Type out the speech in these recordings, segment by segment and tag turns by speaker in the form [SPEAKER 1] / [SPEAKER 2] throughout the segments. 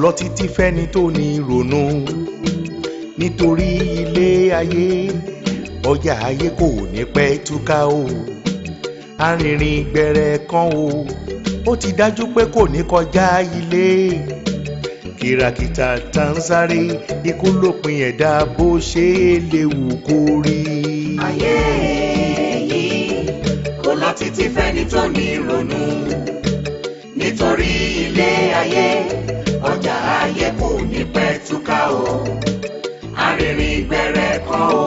[SPEAKER 1] lọ títí fẹ́ni tó ní ìrònú nítorí ilé ayé ọjà ayé kò ní pẹ́ túká o arìnrìn gbẹ̀rẹ̀ kan o ó ti dájú pé kò ní kọjá ilé kìràkìtà tá ń sáré ikú lópin ẹ̀dá bó ṣe é léwu kó rí.
[SPEAKER 2] ayé yìí kò lọ títí fẹ́ni tó ní ìrònú nítorí ilé ayé ọjà ayé kò ní pẹ́ túká o arìnrìn gbẹ̀rẹ̀ kan o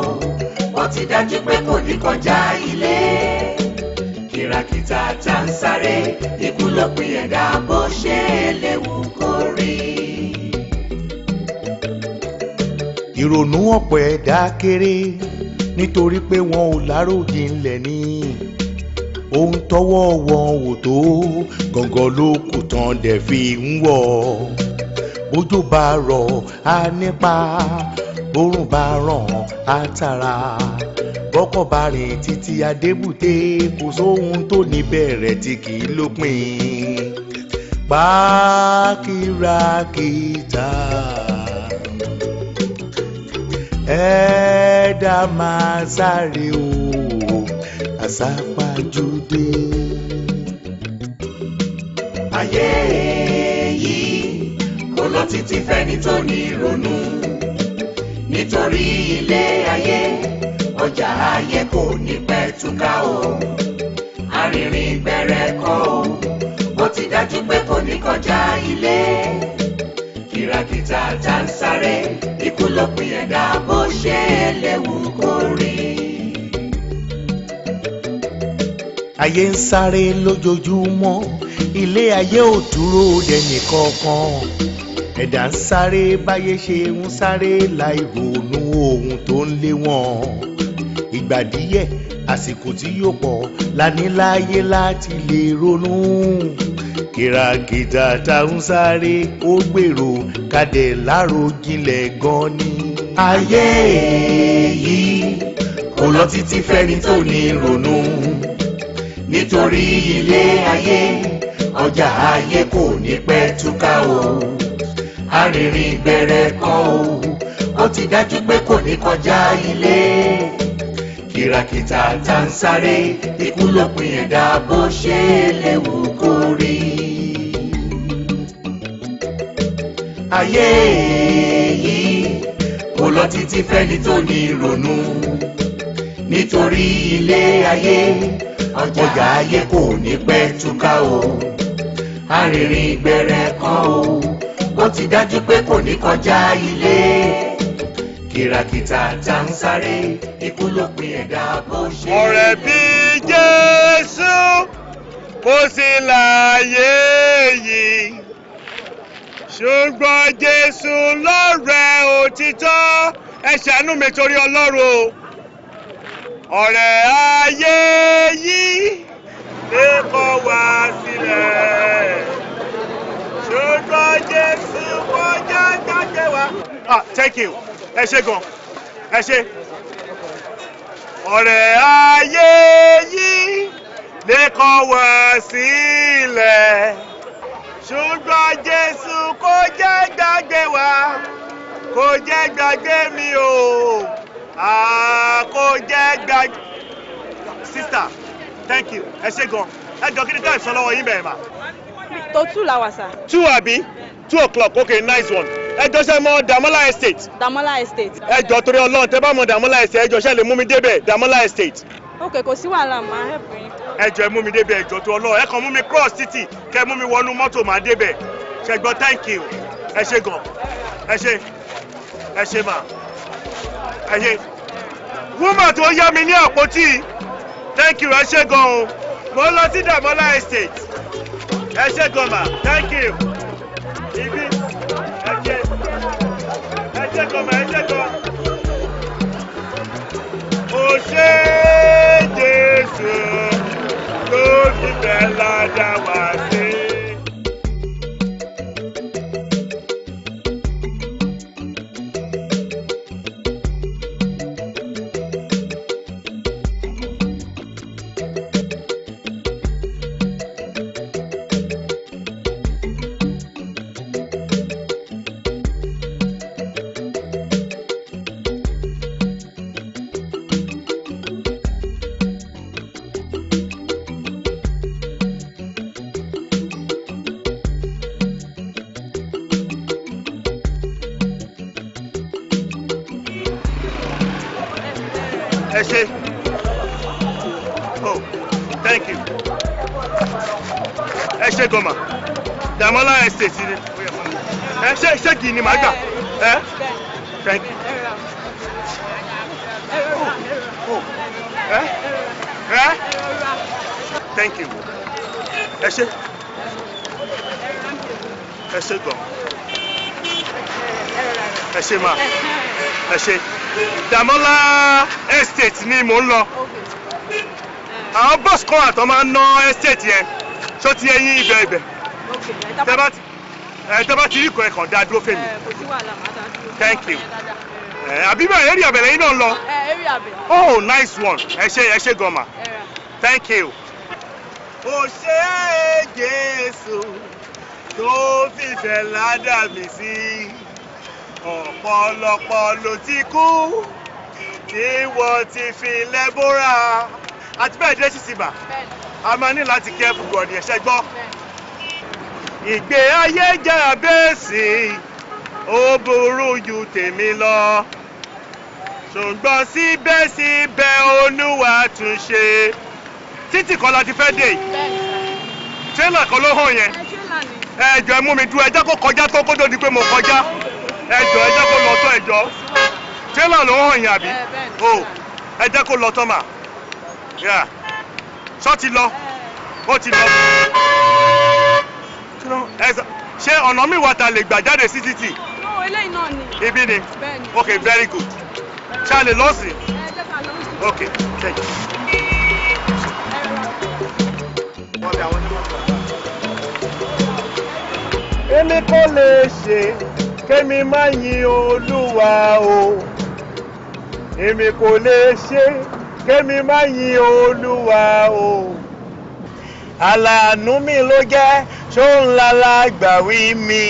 [SPEAKER 2] ó ti dájú pé kò ní kọjá ilé kìràkìtà tá ń sáré ikú lópin ẹ̀dá bó ṣe é léwu kó rí.
[SPEAKER 1] ìrònú ọ̀pọ̀ ẹ̀dá kéré nítorí pé wọn ò láròjinlẹ̀ ní ohun tọ́wọ́ wọn ò tó gàngàn ló kù tán dẹ̀ fi ń wọ̀ bójú bá rọ̀ á nípa bórùn bá ràn á tàrà bọ́kọ̀ bá rìn títí adébùté kò sóhun tó ní bẹ̀rẹ̀ tí kì í lópin pa kìràkìtà ẹ̀dá máa sáré o àsápajúdé.
[SPEAKER 2] ayé yìí kò lọ títí fẹ́ni tó ní ìrònú nítorí ilé ayé ọjà ayé kò ní pẹ́ túká o arìnrìn gbẹ̀rẹ̀ kan o ó ti dájú pé kò ní kọjá ilé kìràkìtà tá ń sáré ikú lópin ẹ̀dá bó ṣe é léwu kó rí.
[SPEAKER 1] ayé ń sáré lójoojúmọ́ ilé ayé ò dúró dẹnì kankan ẹ̀dá ń sáré báyé ṣe ń sáré láì ronú ohun tó ń lé wọn ìgbà díẹ̀ àsìkò tí yóò pọ̀ la ní láyé láti lè ronú kìràkìtà tá ń sáré ó gbèrò kádẹ láròjinlẹ̀ gan ni.
[SPEAKER 2] ayé yìí kò lọ títí fẹ́ni tó ní ronú nítorí ilé ayé ọjà ayé kò ní pẹ́ túká o arìnrìn gbẹ̀rẹ̀ kan o ó ti dájú pé kò ní kọjá ilé kìràkìtà tá ń sáré ikú lópin ẹ̀dá bó ṣe é léwu kó rí. ayé yìí kò lọ títí fẹ́ni tó ní ìrònú nítorí ilé ayé ọjà ayé kò ní pẹ́ túká o arìnrìn gbẹ̀rẹ̀ kan o ó ti dájú pé kò ní kọjá ilé kìràkìtà tá ń sáré ikú lópin ẹ̀dá bó ṣe.
[SPEAKER 3] ọ̀rẹ́ bí Jésù kò sí láyé yìí ṣùgbọ́n Jésù lọ́rẹ́ òtítọ́ ẹ ṣàánú mi torí Ọlọ́run o ọ̀rẹ́ ayé yìí lè kọ̀ wá sílẹ̀ ṣùgbọ́n Jésù kọjá gbàgbé wa. Thank you ẹ ṣé gan ẹ ṣé. ọ̀rẹ́ ayé yìí lè kọ̀ wá sílẹ̀ ṣùgbọ́n Jésù kò jẹ́ gbàgbé wa kò jẹ́ gbàgbé mi o kò jẹ́ gbàgbé. Sister, thank you ẹ ṣé gan ẹ jọ kí ni káyọ̀ sọ lọ́wọ́ yín bẹ̀rẹ̀ mà.
[SPEAKER 4] tó 2 la wà sá.
[SPEAKER 3] 2 àbí 2 o'clock okay nice one. ẹ jọ ṣe mọ Damola Estate.
[SPEAKER 4] Damola Estate.
[SPEAKER 3] ẹ jọ torí Ọlọ́run tẹ bá mọ Damola Estate ẹ jọ ṣe lè mú mi débẹ̀ Damola Estate.
[SPEAKER 4] ok kò sí wàhálà máa help yín.
[SPEAKER 3] ẹ jọ ẹ mú mi débẹ̀ ẹ jọ tó Ọlọ́run ẹ kàn mú mi cross títì kẹ mú mi wọnú mọ́tò máa débẹ̀ ṣe gbọ́ thank you ẹ ṣé gan ẹ ṣé mà ẹ ṣé. woman tó yá mi ní àpótí thank you ẹ ṣé gan o mo lọ sí Damola Estate ẹ ṣé gan mà thank you ibi ẹ ṣé gan mà ẹ ṣé gan. ó ṣe Jésù tó fi bẹ́ẹ̀ ládàá wá sí. ẹ ṣé. Oh, thank you. Ẹ ṣé gọ́mà. Damola Estate ni. Ẹ ṣé kì í ni màá gbà. Thank you. Thank you. Ẹ ṣé. Ẹ ṣé gan. Ẹ ṣé ma. Ẹ ṣé. Damola Estate ni mò ń lọ. Àwọn bus kan àtọ́ máa ń ná estate yẹn. Ṣó ti ẹyin ibẹ̀. Tẹ́ bá ti rí kan ẹ̀kan dá dúró fèmí. Thank you. Àbí bẹ́ẹ̀ area bẹ̀rẹ̀ yín náà lọ.
[SPEAKER 4] Area bẹ̀.
[SPEAKER 3] Oh, nice one. Ẹ ṣé gan ma. Thank you. Ó ṣé Jésù tó fìfẹ́ ládà mí sí. Ọ̀pọ̀lọpọ̀ ló ti kú tí wọ́n ti fi lẹ́bọ̀rà. Àti bẹ́ẹ̀ dé sísì bà. A máa ní láti kẹ́fù gọ̀ọ̀dì ẹ̀ṣẹ́ gbọ́. Ìgbé ayé jẹ́ àbẹ́sì, ó burú ju tèmi lọ. Ṣùgbọ́n síbẹ̀síbẹ̀ Olúwa tún ṣe. Títì kan la ti fẹ́ dé yìí. Tírélà kan ló hàn yẹn. Ẹ jọ̀ọ́ ẹ mú mi dúró, ẹ jẹ́ kó kọjá tó kó tó di pé mo kọjá. Ẹ jọ̀ọ́ ẹ jẹ́ kó lọ tán ẹ jọ̀ọ́. Tírélà ló hàn yẹn àbí? O ẹ jẹ́ kó lọ tán mà. Ṣọ́ ti lọ? Ó ti lọ. Ṣé ọ̀nà mi wà tá lè gbà jáde sí títì?
[SPEAKER 4] No, eléyìí náà ni.
[SPEAKER 3] Ibi ni? Okay, very good. Ṣá lè lọ sí? Okay, thank you. Èmi kò lè ṣe kémi má yin Olúwa o. Èmi kò lè ṣe kémi má yin Olúwa o. Àlàánú mi ló jẹ́ ṣóun lálágbàwí mi.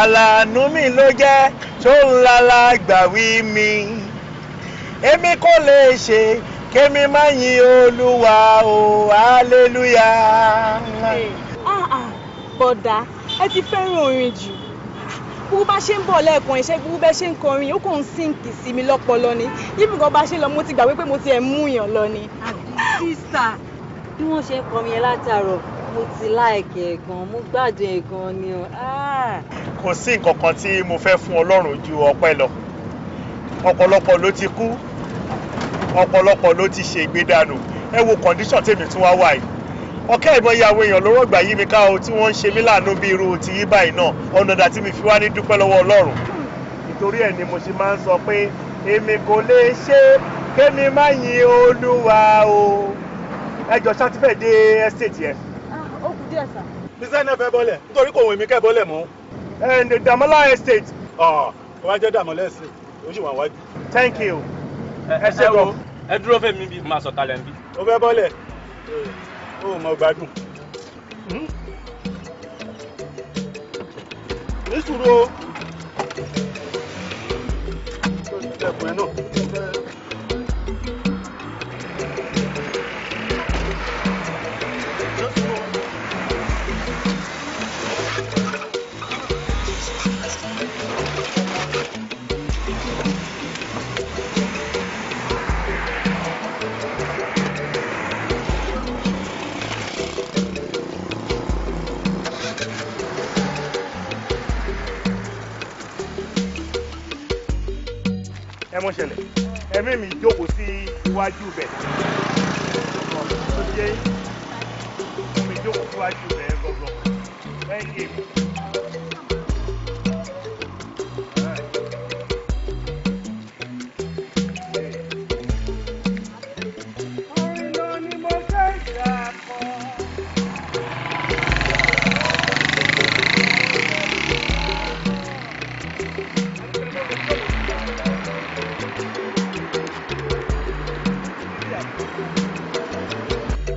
[SPEAKER 3] Àlàánú mi ló jẹ́ ṣóun lálágbàwí mi. Èmi kò lè ṣe kémi má yin Olúwa o. Hallelujah.
[SPEAKER 4] Bọ̀dá, ẹ ti fẹ́ràn orin jù. Bú bá ṣe ń bọ̀ lẹ́ẹ̀kan iṣẹ́ bú bẹ́ ṣe ń kọrin, ó kàn ń sínkì sí mi lọ́pọlọ ni. Níbi kan bá ṣe lọ, mo ti gbàgbé pé mo ti ẹ̀ mú yàn lọ ni.
[SPEAKER 5] Sísà, bí wọ́n ṣe ń kọrin yẹn látàárọ̀, mo ti láìkẹ̀ ẹ̀ gan, mo gbádùn ẹ̀ gan ni o.
[SPEAKER 3] Kò sí nǹkan kan tí mo fẹ́ fún Ọlọ́run ju ọpẹ́ lọ. Ọ̀pọ̀lọpọ̀ ló ti kú, ọ̀pọ̀lọpọ̀ ló ti ṣègbé dànù. Ẹ wo condition tèmi tún wá wà yìí. Ọ̀kẹ́ ìmọ̀ye àwọn èèyàn ló rọ̀gbà yí mi ká o tí wọ́n ń ṣe mí láàánú bí irú ti yí báyìí náà. Ọ̀nà ìdá tí mi fi wá ní dúpẹ́ lọ́wọ́ Ọlọ́run. Nítorí ẹ̀ ni mo ṣe máa ń sọ pé èmi kò lè ṣe kémi má yin Olúwa o. Ẹ jọ ṣátífẹ̀ dé estate yẹn.
[SPEAKER 4] Ó kù díẹ̀ sà.
[SPEAKER 3] Bísí náà fẹ́ bọ́lẹ̀ nítorí kò wọ́n èmi kẹ́ bọ́lẹ̀ mọ́. Damola Estate. Ó wá jẹ́ Damola Estate, ó sì wà wájú. Thank you. Ẹ ṣé gan.
[SPEAKER 6] Ẹ dúró fẹ́ mi bí máa sọ kalẹ̀ ń bí.
[SPEAKER 3] Ó fẹ́ bọ́lẹ̀. Ó mọ gbádùn. Ní sùúrù o. Ẹ̀kùn ẹ̀ náà. Ẹ mọ̀ ṣẹlẹ̀, ẹ̀mí mi jókòó sí iwájú bẹ̀. Tó jẹ́ mi jókòó sí iwájú bẹ̀ gbọ̀ngàn. Thank you. Orin lọ ni mo fẹ́ ìṣàkọ́.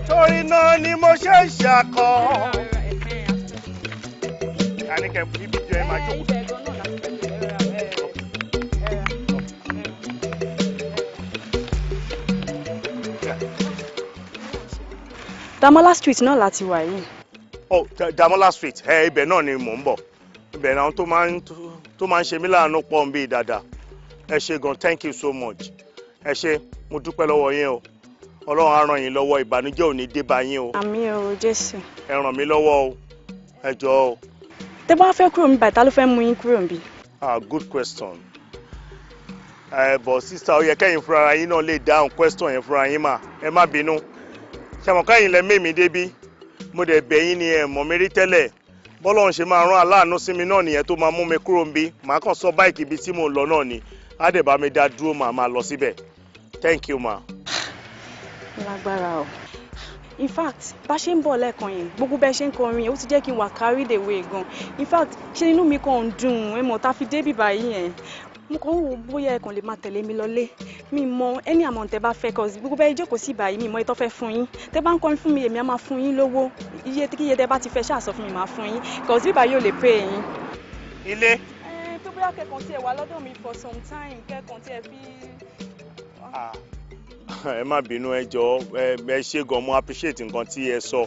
[SPEAKER 3] Torí náà ni mo ṣe ń ṣàkọ. Àníkẹ́ ibi jọ ẹ máa jókòó.
[SPEAKER 4] Damola Street náà láti wà yìí.
[SPEAKER 3] Oh, Damola Street, ibẹ̀ náà ni mò ń bọ̀. Ibẹ̀ náà tó máa ń ṣe mí láàánú pọ̀ ń bí dáadáa. Ẹ ṣé gan, thank you so much. ẹ ṣé mo dúpẹ́ lọ́wọ́ yín o Ọlọ́run á ràn yín lọ́wọ́ ìbànújẹ́ ò ní dé bá yín o.
[SPEAKER 4] Àmín o Jésù.
[SPEAKER 3] Ẹ ràn mí lọ́wọ́ o ẹ jọ̀ọ́ o.
[SPEAKER 4] Tẹ́ bá fẹ́ kúrò níbí ta ló fẹ́ mú yín kúrò níbí?
[SPEAKER 3] Good question. But sister ó yẹ kẹ́yin fúnra yín náà lè dáhùn question yẹn fúnra yín mà ẹ má bínú. Ṣàmọ̀ kẹ́yin lẹ mẹ́mí débí mo dẹ̀ bẹ̀ yín ni ẹ mọ̀ mi rí tẹ́lẹ̀ bọ́lọ́run ṣe máa rán aláàánú sí mi náà nìyẹn tó máa mú mi kúrò níbí màá kàn sọ báìkì ibi tí mo lọ náà ni á dẹ̀ bá mi dá dúró màá máa lọ síbẹ̀. Thank you ma.
[SPEAKER 4] Lágbára o. In fact bá ṣe ń bọ̀ lẹ́ẹ̀kan yẹn gbogbo bẹ́ẹ̀ ṣe ń kọrin ó ti jẹ́ kí n wà carried away gan. In fact ṣe inú mi kàn ń dùn ẹ mọ̀ tá fi débì báyìí yẹn mo kàn ń wo bóyá ẹ kàn lè máa tẹ̀lé mi lọlé mi mọ any amount tẹ́ bá fẹ́ cause gbogbo bẹ́ẹ̀ jókòó sí báyìí mi mọ ìtọ́ fẹ́ fún yín tẹ́ bá ń kọrin fún mi èmi á máa fún yín lówó iye tẹ́ bá ti fẹ́ ṣáà sọ fún mi máa fún yín cause bíbá yóò lè pay yín.
[SPEAKER 3] Ilé.
[SPEAKER 4] Tó bóyá kẹ́kàn tí ẹ wà lọ́dọ̀ mi for some time kẹ́kàn tí ẹ fi.
[SPEAKER 3] Ẹ má bínú ẹ jọ̀ọ́ ẹ ṣé gan mo appreciate nǹkan tí ẹ sọ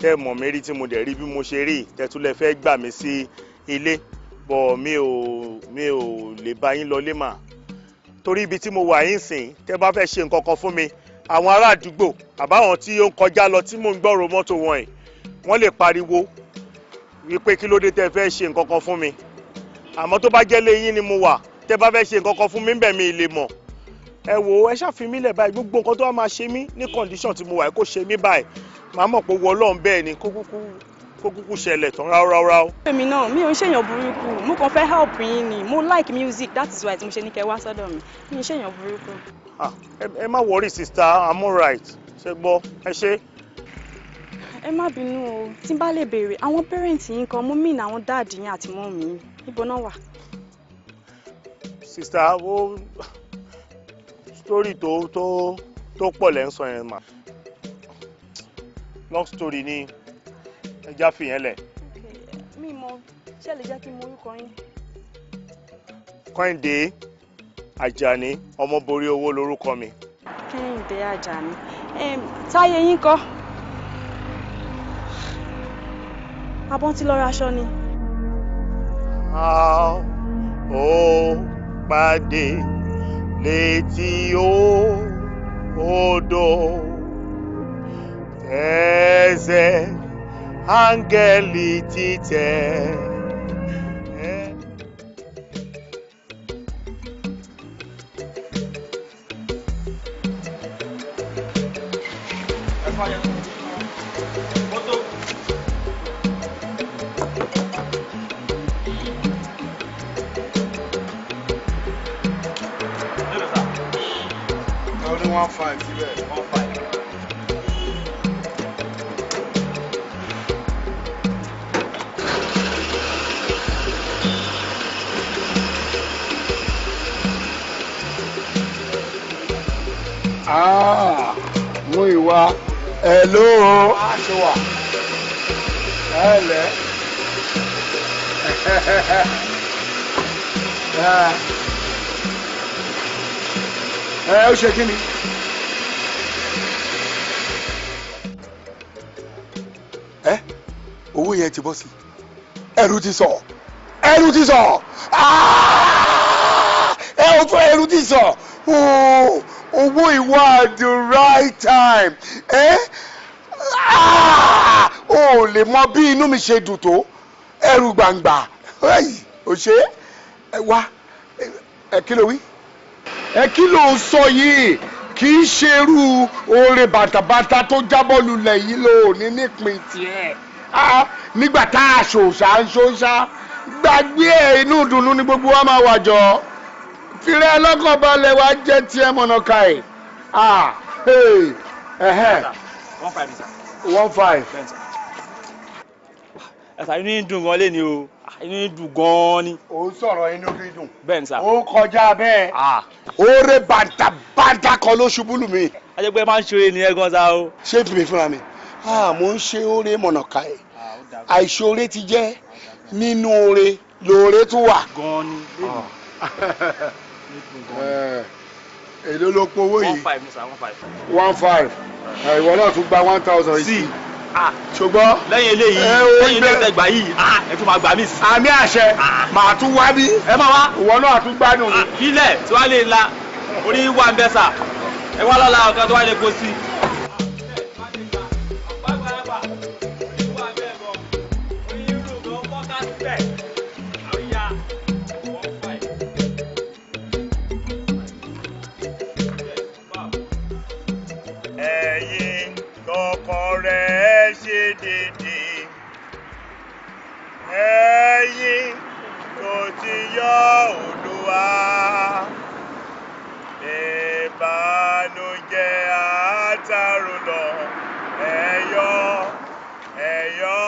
[SPEAKER 3] tẹ́ mọ̀ mí rí tí mo dẹ̀ rí bí mo ṣe rí tẹ́túlẹ̀ fẹ́ gbà mí sí ilé bọ̀ mi ò lè bá yín lọlé mà torí ibi tí mo wà yín sìn tẹ́ bá fẹ́ ṣe nǹkan kan fún mi àwọn ará àdúgbò àbáwọn tí ó ń kọjá lọ tí mò ń gbọ́rọ̀ mọ́tò wọn yìí wọ́n lè pariwo wípé kí ló dé tẹ́ fẹ́ ṣe nǹkan kan fún mi àmọ́ tó bá jẹ́ lé yín ni mo wà tẹ́ bá fẹ́ ṣe nǹkan kan fún mi ńbẹ̀ mi lè mọ̀ ẹ wò ẹ ṣàfi mí lẹ̀ báyìí gbogbo nǹkan tó wá máa ṣe mí ní condition tí mo wà kó ṣe mí báyìí màá mọ̀ pé wọ Ọlọ́run bẹ́ẹ̀ ni kó kúkú ṣẹlẹ̀ tán ráúráú.
[SPEAKER 4] èmi náà mi ò ń ṣèyàn burúkú mo kàn fẹ́ help yín ni mo like music that is why tí mo ṣe ní kẹ́ wá sọ́dọ̀ mi mi ò ń ṣèyàn burúkú.
[SPEAKER 3] ẹ má worry sister I'm alright ṣe gbọ́ ẹ ṣé.
[SPEAKER 4] ẹ má bínú o tí n bá lè béèrè àwọn parents yín kan mo mean àwọn dáàdì yín àti mọ́ mi níbo náà wà.
[SPEAKER 3] sister ó story tó pọ̀ lẹ́ ń sọ yẹn mà long story ni ẹja fìyẹn lẹ̀.
[SPEAKER 4] mi mọ ṣé lè jẹ́ kí n mọ orúkọ yín.
[SPEAKER 3] Kẹ́hìndé Àjàní ọmọ borí owó lórúkọ mi.
[SPEAKER 4] Kẹ́hìndé Àjàní táyé yín kọ́ abọ́n ti lọ ra aṣọ ni.
[SPEAKER 3] a ó pàdé létí odò ẹsẹ̀ áńgẹ́lì títẹ̀.
[SPEAKER 1] Only 1.5 síbẹ̀.
[SPEAKER 6] 1.5.
[SPEAKER 1] Mú ìwà. Hello. Ṣé wà? Ẹ̀lẹ́. Ó ṣe kí ni? Owó yẹn ti bọ́ sí. Ẹrù ti sọ. Ẹrù ti sọ. Ẹ ò fẹ́ ẹrù ti sọ. Owó ìwà at the right time. O lè mọ bí inú mi ṣe dùn tó. Ẹrù gbàngbà. Ò ṣe é wá. Kí ló wí? Kí ló ń sọ yìí? Kì í ṣerú oore bàtàbàtà tó jábọ́ lulẹ̀ yìí ló ní nípìn tiẹ̀. Nígbà tá a ṣòṣà ń ṣòṣà gbàgbé ẹ̀ inú ìdùnnú ni gbogbo wa máa wà jọ. Fìrẹ́ ọlọ́kàn balẹ̀ wá jẹ́ tiẹ̀ mọ̀nàká ẹ̀.
[SPEAKER 6] 1.5 sir.
[SPEAKER 1] 1.5.
[SPEAKER 6] Ẹ̀sà inú yín dùn gan lé ni o inú yín dùn gan ni.
[SPEAKER 1] Ó sọ̀rọ̀ inú dídùn.
[SPEAKER 6] Bẹ́ẹ̀ni sà.
[SPEAKER 1] Ó kọjá bẹ́ẹ̀. Oore bàtàbàtà kan ló ṣubú lù mí.
[SPEAKER 6] Ajẹ́pẹ́ máa ń ṣe oore nìyẹn gan sa o.
[SPEAKER 1] Ṣé tèmi fúnra mi? Mo ń ṣe oore mọ̀nàká ẹ̀. Àìṣoore ti jẹ́ nínú oore lóore tún wà.
[SPEAKER 6] Gan ni.
[SPEAKER 1] Èló ló powó yìí?
[SPEAKER 6] 1.5 ni sà 1.5.
[SPEAKER 1] 1.5. Ìwọ náà tún gba 1,000 yìí.
[SPEAKER 6] Sí.
[SPEAKER 1] Ṣùgbọ́n
[SPEAKER 6] lẹ́yìn eléyìí ẹgbàá yìí ẹ tún máa gbà mí sí.
[SPEAKER 1] Àmì àṣẹ màá tún wá bí.
[SPEAKER 6] Ẹ máa wá.
[SPEAKER 1] Ìwọ náà tún gbádùn mi.
[SPEAKER 6] Ilẹ̀ tí wàá lè la. Orí wà ń bẹ́ sà. Ẹ wá lọ́la ọ̀kan tó wá lè kó sí.
[SPEAKER 3] Ẹ̀yin tọkàn rẹ̀ ṣe déédéé. Ẹ̀yin tó ti yọ Olúwa. Ìbànújẹ́ àtàrò lọ. Ẹ̀yọ̀.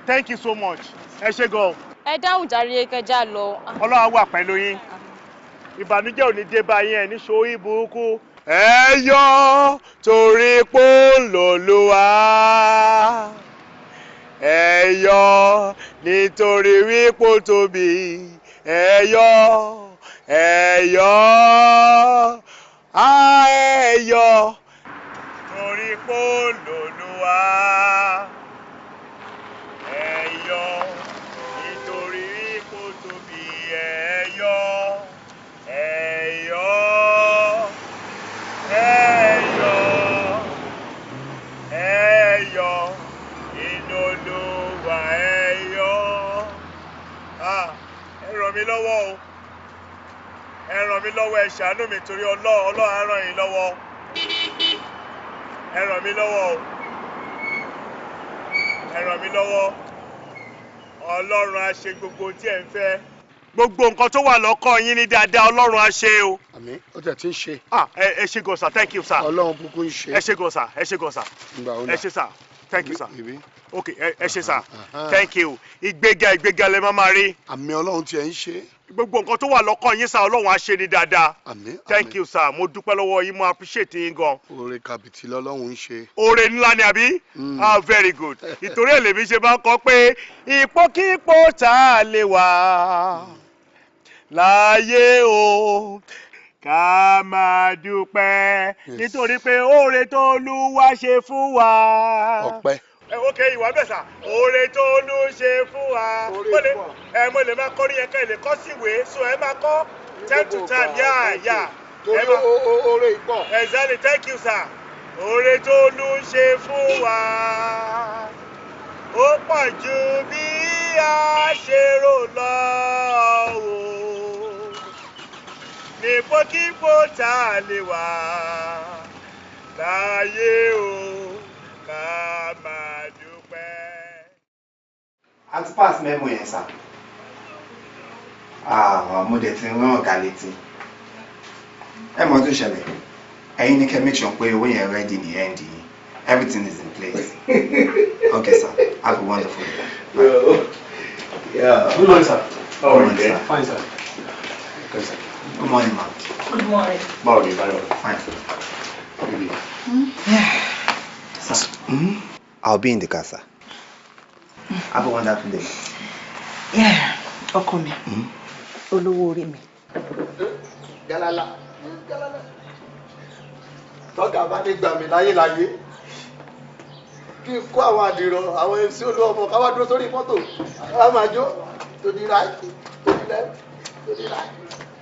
[SPEAKER 3] Thank you so much. Ẹ ṣé gan.
[SPEAKER 4] ẹ dáhùn jàre kẹjá lọ.
[SPEAKER 3] Ọlọ́run wà pẹ̀lú yín. Ìbànújẹ́ ò ní dé bá yín ẹ̀ ní ṣorí burúkú. Ẹ̀yọ̀ torí pé l'Olúwa. Ẹ̀yọ̀ nítorí wípé ó tóbi. Ẹ̀yọ̀. Ẹ̀yọ̀ torí pé l'Olúwa. Ẹ̀yọ̀ nítorí wípé ó tóbi. Ẹ̀yọ̀ inú Olúwa. Ẹ̀yọ̀. Ẹ ràn mí lọ́wọ́ o. Ẹ ràn mí lọ́wọ́, ẹ ṣàánú mi torí Ọlọ́run á ràn yín lọ́wọ́. Ẹ ràn mí lọ́wọ́ o. Ẹ ràn mí lọ́wọ́. Ọlọ́run á ṣe gbogbo tí ẹ ń fẹ́. Gbogbo nǹkan tó wà lọ́kàn yín ní dáadáa Ọlọ́run á ṣe o.
[SPEAKER 1] Àmín, ó tẹ̀ tí ń ṣe.
[SPEAKER 3] Ẹ ṣé gan sir, thank you sir.
[SPEAKER 1] Ọlọ́run kúkú ń ṣe.
[SPEAKER 3] Ẹ ṣé gan sir, ẹ ṣé gan sir. Ẹ ṣé sir, thank you sir. Okay, ẹ ṣé sir, thank you. Ìgbéga lẹ máa rí.
[SPEAKER 1] Àmín, Ọlọ́run tí ẹ ń ṣe.
[SPEAKER 3] Gbogbo nǹkan tó wà lọ́kàn yín sir, Ọlọ́run á ṣe ní dáadáa.
[SPEAKER 1] Àmín.
[SPEAKER 3] Thank you sir, mo dúpẹ́ lọ́wọ́ yín, mo appreciate yín gan.
[SPEAKER 1] Oore kàbìtì lọ́lọ́run ń ṣe.
[SPEAKER 3] Oore ńlá ni àbí? Very good. Ìtorí èlèmí ṣe máa ń kọ pé ipòkípò tá a lè wà láyé o ká máa dúpẹ́ nítorí pé oore tó Olúwa ṣe fún wa.
[SPEAKER 1] Ọpẹ́.
[SPEAKER 3] Ok, ìwà bẹ́ẹ̀ sà, oore tó Olúwa ṣe fún wa. Mo lè máa kọrin yẹn kẹ́ ẹ lè kọ́ sí ìwé, so ẹ máa kọ́ time to time, yá.
[SPEAKER 1] Torí oore ìpọ̀.
[SPEAKER 3] Exactly, thank you sir. Oore tó Olúwa ṣe fún wa. Ó pọ̀ ju bí a ṣe rò lọ o. Nípòkípò tá a lè wà láyé o ká máa dúpẹ́.
[SPEAKER 7] Àti pass memo yẹn sá. Mo dẹ̀ ti rán ọ̀gá létí. Ẹ mọ̀ tó ṣẹlẹ̀. Ẹ̀yin ní kẹ́ make sure pé owó yẹn ready ní end yìí. Everything is in place. Okay sir, have a wonderful day.
[SPEAKER 8] Yeah. Good morning sir.
[SPEAKER 7] How are you there?
[SPEAKER 8] Fine sir.
[SPEAKER 7] Good sir. Good morning ma.
[SPEAKER 8] Good morning. Báwo ni báyọ̀?
[SPEAKER 7] Fine.
[SPEAKER 8] Baby.
[SPEAKER 7] Sir. I'll be in the car sir. Have a wonderful day.
[SPEAKER 9] Yeah, ọkọ mi. Olówó orí mi.
[SPEAKER 1] Galala. Tọ́gà bá ní gbà mí láyé. Kí n kó àwọn àdìrọ̀, àwọn MC olúọmọ ká wá dúró sórí mọ́tò. Àwọn máa jó. To the right, to the left, to the right.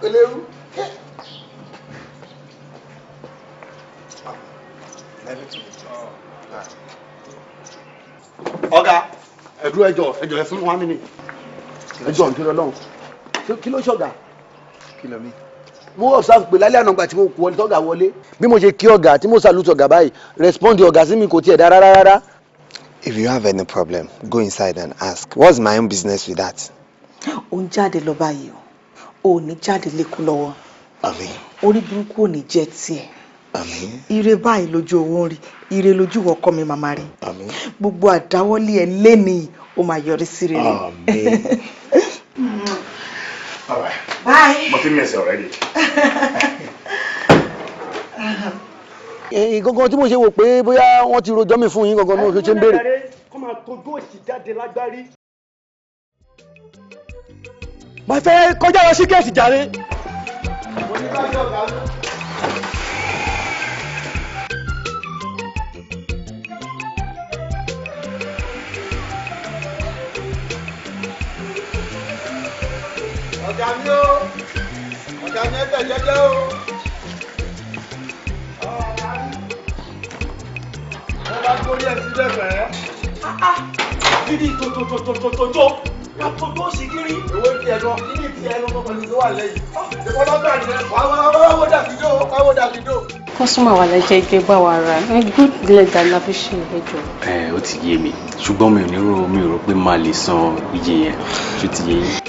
[SPEAKER 1] Eléwu. Ọ̀gá, ẹ̀dúró ẹjọ́ ẹ fún 1 minute. Ẹjọ́ nítorí Ọlọ́run. Kí ló ṣọ̀gá?
[SPEAKER 7] Kí ló mi?
[SPEAKER 1] Mo observe pé lálẹ́ àná gbà tí mo kú wọlé tọ́gà wọlé. Bí mo ṣe kí ọ̀gá tí mo salute ọ̀gá báyìí, respond ọ̀gá sí mi kò tiẹ̀ dá rárá.
[SPEAKER 7] If you have any problem, go inside and ask. What's my own business with that?
[SPEAKER 9] Ó ń jáde lọ báyìí o. Ò ní jáde lékú lọ́wọ́.
[SPEAKER 7] Àmín.
[SPEAKER 9] Orí burúkú ò ní jẹ́ tiẹ̀.
[SPEAKER 7] Àmín.
[SPEAKER 9] Ire báyìí lójú owó ń rí. Ire lójú ọkọ mi màmá rí.
[SPEAKER 7] Àmín.
[SPEAKER 9] Gbogbo àdáwọ́lé ẹ lénìí ó máa yọrí sí rere.
[SPEAKER 7] Àmín.
[SPEAKER 8] All right.
[SPEAKER 9] Bye.
[SPEAKER 8] Mo ti miss you already.
[SPEAKER 1] Gangan tí mo ṣe wò pé bóyá wọ́n ti rojọ́ mi fún yín gangan náà ló ṣe ń béèrè.
[SPEAKER 3] Kọ́ máa tójú òsì jáde lágbárí.
[SPEAKER 1] Mo fẹ́ kọjá lọ sí gẹ̀ẹ́sì jàre. Ọ̀gá mi ẹ tẹ̀ jẹ́jẹ́ o.
[SPEAKER 3] orí ẹ̀ sílẹ̀ fẹ́. Dídí tó. Yàtọ̀ tó sì kiri. Owó ti ẹ̀rọ, kíni ti ẹ̀rọ kọ̀ọ̀kan tó wà lẹ́yìn. Ìfọlọ́gbà ni ẹ̀ wá dàbídó.
[SPEAKER 4] Kọ́sọ́mà wà lẹ́jẹ̀ ìgbé bá wa ra ẹ good leather la fi ṣe ìrẹ́jọ.
[SPEAKER 10] Ó ti yé mi ṣùgbọ́n mi ò rò pé máa lè san iye yẹn ṣó ti yé yín.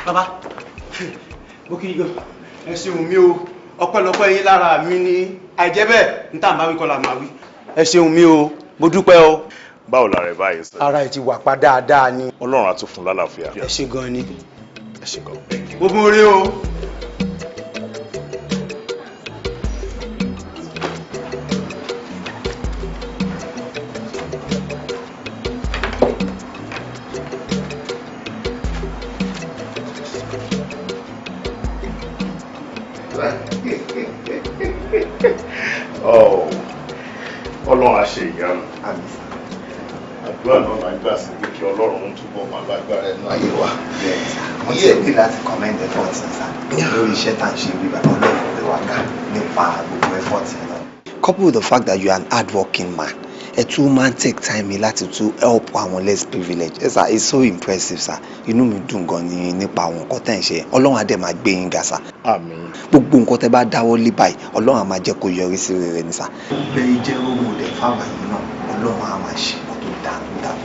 [SPEAKER 11] Bàbá, mo kí yín ẹ ṣeun mi o, ọpẹ́lọpẹ́ yín lára mi ni àìjẹ́ bẹ́ẹ̀ ń tà máa wí kọ́ la máa wí. Ẹ ṣeun mi o, mo dúpẹ́ o.
[SPEAKER 8] Báwo la rẹ̀ báyìí sọ?
[SPEAKER 11] Ara ẹ̀ ti wà pa dáadáa ni.
[SPEAKER 8] Ọlọ́run á tún fún lálàáfíà.
[SPEAKER 11] Ẹ ṣe gan ni.
[SPEAKER 8] Ẹ ṣe gan.
[SPEAKER 11] Gbogbo orí o.
[SPEAKER 8] Ọlọ́run á ṣe ìyanu. Àdúrà náà máa ń gbà sí pé kí Ọlọ́run túbọ̀ máa lágbára ẹnu ayé wa.
[SPEAKER 7] Mo yẹ bí láti commend effort sá lórí iṣẹ́ tá à ń ṣe bí bàbá Ọlọ́run lè wá ká nípa gbogbo effort yẹn náà. Coupled with the fact that you are an hardworking man, ẹ tún máa ń take time mi láti tún help àwọn less privileged. Sir, it's so impressive sir. Inú mi dùn gan ni nípa àwọn nǹkan tẹ́ ń ṣe. Ọlọ́run á dẹ̀ máa gbé yín ga sá.
[SPEAKER 8] Àmín.
[SPEAKER 7] Gbogbo nǹkan tẹ́ bá dáwọ́ lé báyìí Ọlọ́run á máa jẹ́ kó yọrí sí rere ní sá. Bẹ́ẹ̀ jẹ́ owó rẹ̀ fáwọn yìí náà Ọlọ́run á máa ṣe kó tó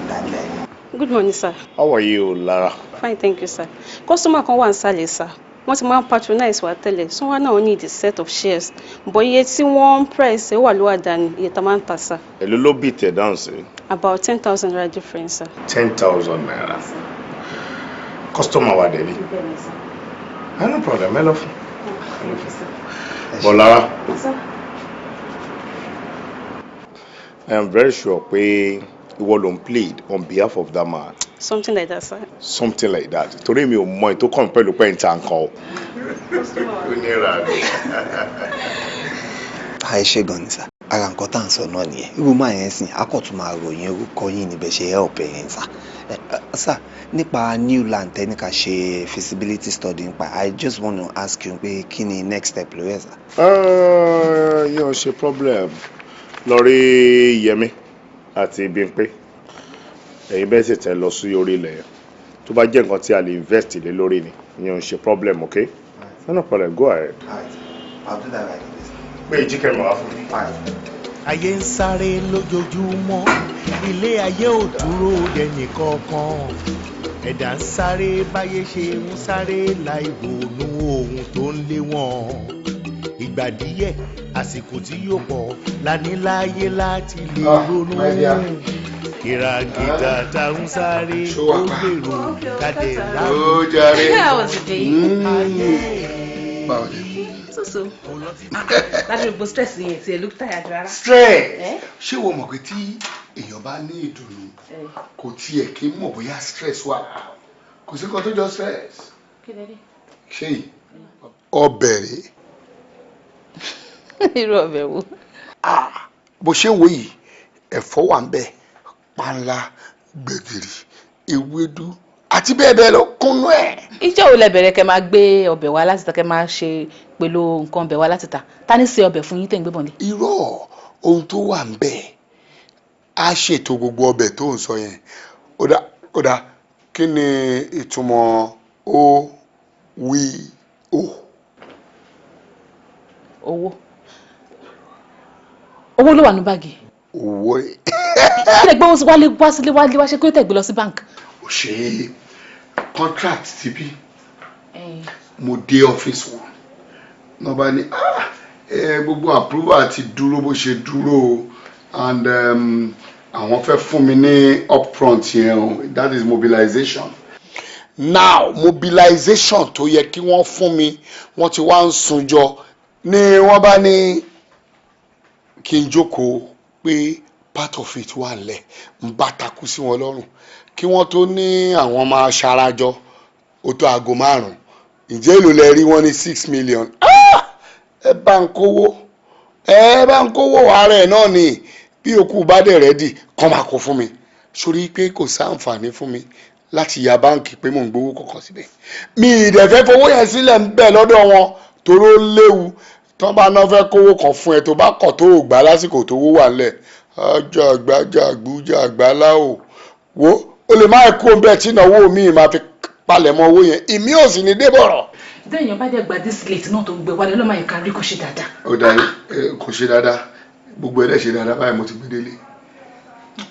[SPEAKER 7] dá lẹ́yìn.
[SPEAKER 4] Good morning sir.
[SPEAKER 8] How are you, Lara?
[SPEAKER 4] Fine, thank you sir. Kọ́sọ́mà kan wà ń sálẹ̀ sir. Wọ́n ti máa ń patronize wa tẹ́lẹ̀ so wọ́n náà need a set of shares but iye tí wọ́n price ẹ̀ wà ló wà dání iye tá máa ń ta sir.
[SPEAKER 8] Èló ló bì tẹ̀ dáhùn sí?
[SPEAKER 4] About 10,000 naira difference sir.
[SPEAKER 8] 10,000 naira. Customer wa dẹ̀ ni. No problem, ẹ lọ fún. But Lara, I am very sure pé ìwọ ló ń plead on behalf of that man.
[SPEAKER 4] Something like that sir.
[SPEAKER 8] Something like that. Torí mi ò mọ ètò kan pẹ̀lú pé n ta nǹkan o.
[SPEAKER 7] Àìṣe gan ni sá. Ara nǹkan tá à ń sọ náà nìyẹn. Irú máa yẹn sìn akọ̀tún máa ròyìn orúkọ yín níbẹ̀ ṣe help yẹn sá. Sá nípa new land tẹ́ ní ká ṣe feasibility study nípa I just want to ask you pé kí ni next step lórí ẹ̀ sá.
[SPEAKER 8] Yóò ṣe problem lórí Yẹmí àti Bímpé. Ẹ̀yin bẹ́ẹ̀ sì tẹ́ lọ sí orí ilẹ̀ yẹn. Tó bá jẹ́ nǹkan tí a lè invest lé lórí ni, ìyẹn ò ṣe problem, okay? No problem, go ahead.
[SPEAKER 7] I'll do that right away.
[SPEAKER 8] Pé ìjíkẹ́ mi wá fún mi.
[SPEAKER 1] Ayé ń sáré lójoojúmọ́, ilé ayé ò dúró dẹni kankan. Ẹ̀dá ń sáré báyé ṣe ń sáré láì ronú ohun tó ń lé wọn. Ìgbà díẹ̀ àsìkò tí yóò pọ̀ la ní láyé láti lè ronú. Kirakita tá ń sáré ó gbèrò kádẹ láàbò.
[SPEAKER 12] So. Láti gbogbo stress yẹn tí ẹ look tired rárá.
[SPEAKER 13] Stress? Ṣé wo mọ̀ pé tí èèyàn bá ní ìdùnnú kò tiẹ̀ kí mọ̀ bóyá stress wà? Kò sí nǹkan tó jọ stress. Ṣé yìí? Ọbẹ̀ rèé.
[SPEAKER 12] Irú ọbẹ̀ wo?
[SPEAKER 13] Bó ṣe ń wo yìí, ẹ̀fọ́ wà ń bẹ̀, panla, gbẹ̀gìrì, ewédú àti bẹ́ẹ̀ bẹ́ẹ̀ lọ kúnnú ẹ̀.
[SPEAKER 12] Ìjọ́ wo lẹ bẹ̀rẹ̀ kẹ́ máa gbé ọbẹ̀ wá láti ta kẹ́ máa ṣe pẹ̀lú nǹkan ọbẹ̀ wá láti ta? Ta ní ṣe ọbẹ̀ fún yín tẹ̀ ń gbé bọ̀lẹ̀?
[SPEAKER 13] Irọ́ ohun tó wà ń bẹ̀ á ṣètò gbogbo ọbẹ̀ tó ń sọ yẹn. Ó dá kí ni ìtumọ̀ ó wí ó?
[SPEAKER 12] Owó. Owó ló wà ní báàgì.
[SPEAKER 13] Owó.
[SPEAKER 12] Kí lẹ gbé wá sílé wá ṣe kí ó tẹ̀ gbé lọ sí báńkì?
[SPEAKER 13] Ó ṣe contract ti bí mo dé ọ́fíìsì wọn náà bá ní gbogbo approval ti dúró bó ṣe dúró and àwọn fẹ́ fún mi ní upfront yẹn that is mobilization now mobilization tó yẹ kí wọ́n fún mi wọ́n ti wá ń sunjọ ni wọ́n bá ní kí n jókòó pé part of it wà lẹ̀ ń bá takú sí wọn lọ́rùn kí wọ́n tó ní àwọn máa ṣarajọ ó tó aago 5 ǹjẹ́ èlò lẹ rí wọn ní 6 million ẹ bá ń kówó ara ẹ̀ náà ni bí òkú bá dẹ̀ rẹ́dì kọ́ máa kó fún mi sórí pé kò sáǹfààní fún mi láti ya báǹkì pé mò ń gbowó kọ̀ọ̀kan síbẹ̀ mi ìdẹ̀fẹ́ fowó yẹn sílẹ̀ ń bẹ̀ lọ́dọ̀ wọn toró léwu tán bá náà fẹ́ kówó kan fún ẹ tó bá kọ̀ tó ò gbà lásìkò tó wó wà ńlẹ̀ àgbàjà láò wo o lè má kó bẹ́ẹ̀ tí ìnáwó mi máa fi palẹ̀mọ́ owó yẹn ìmí ò sì ní débọ̀rọ̀.
[SPEAKER 12] téèyàn bá dẹ̀ gba this late náà tó gbé wálé ló máa yẹ ká rí kó ṣe dáadáa.
[SPEAKER 13] ó darí kò ṣe dáadáa gbogbo ẹ̀dẹ̀ ṣe dáadáa báyìí mo ti gbé délé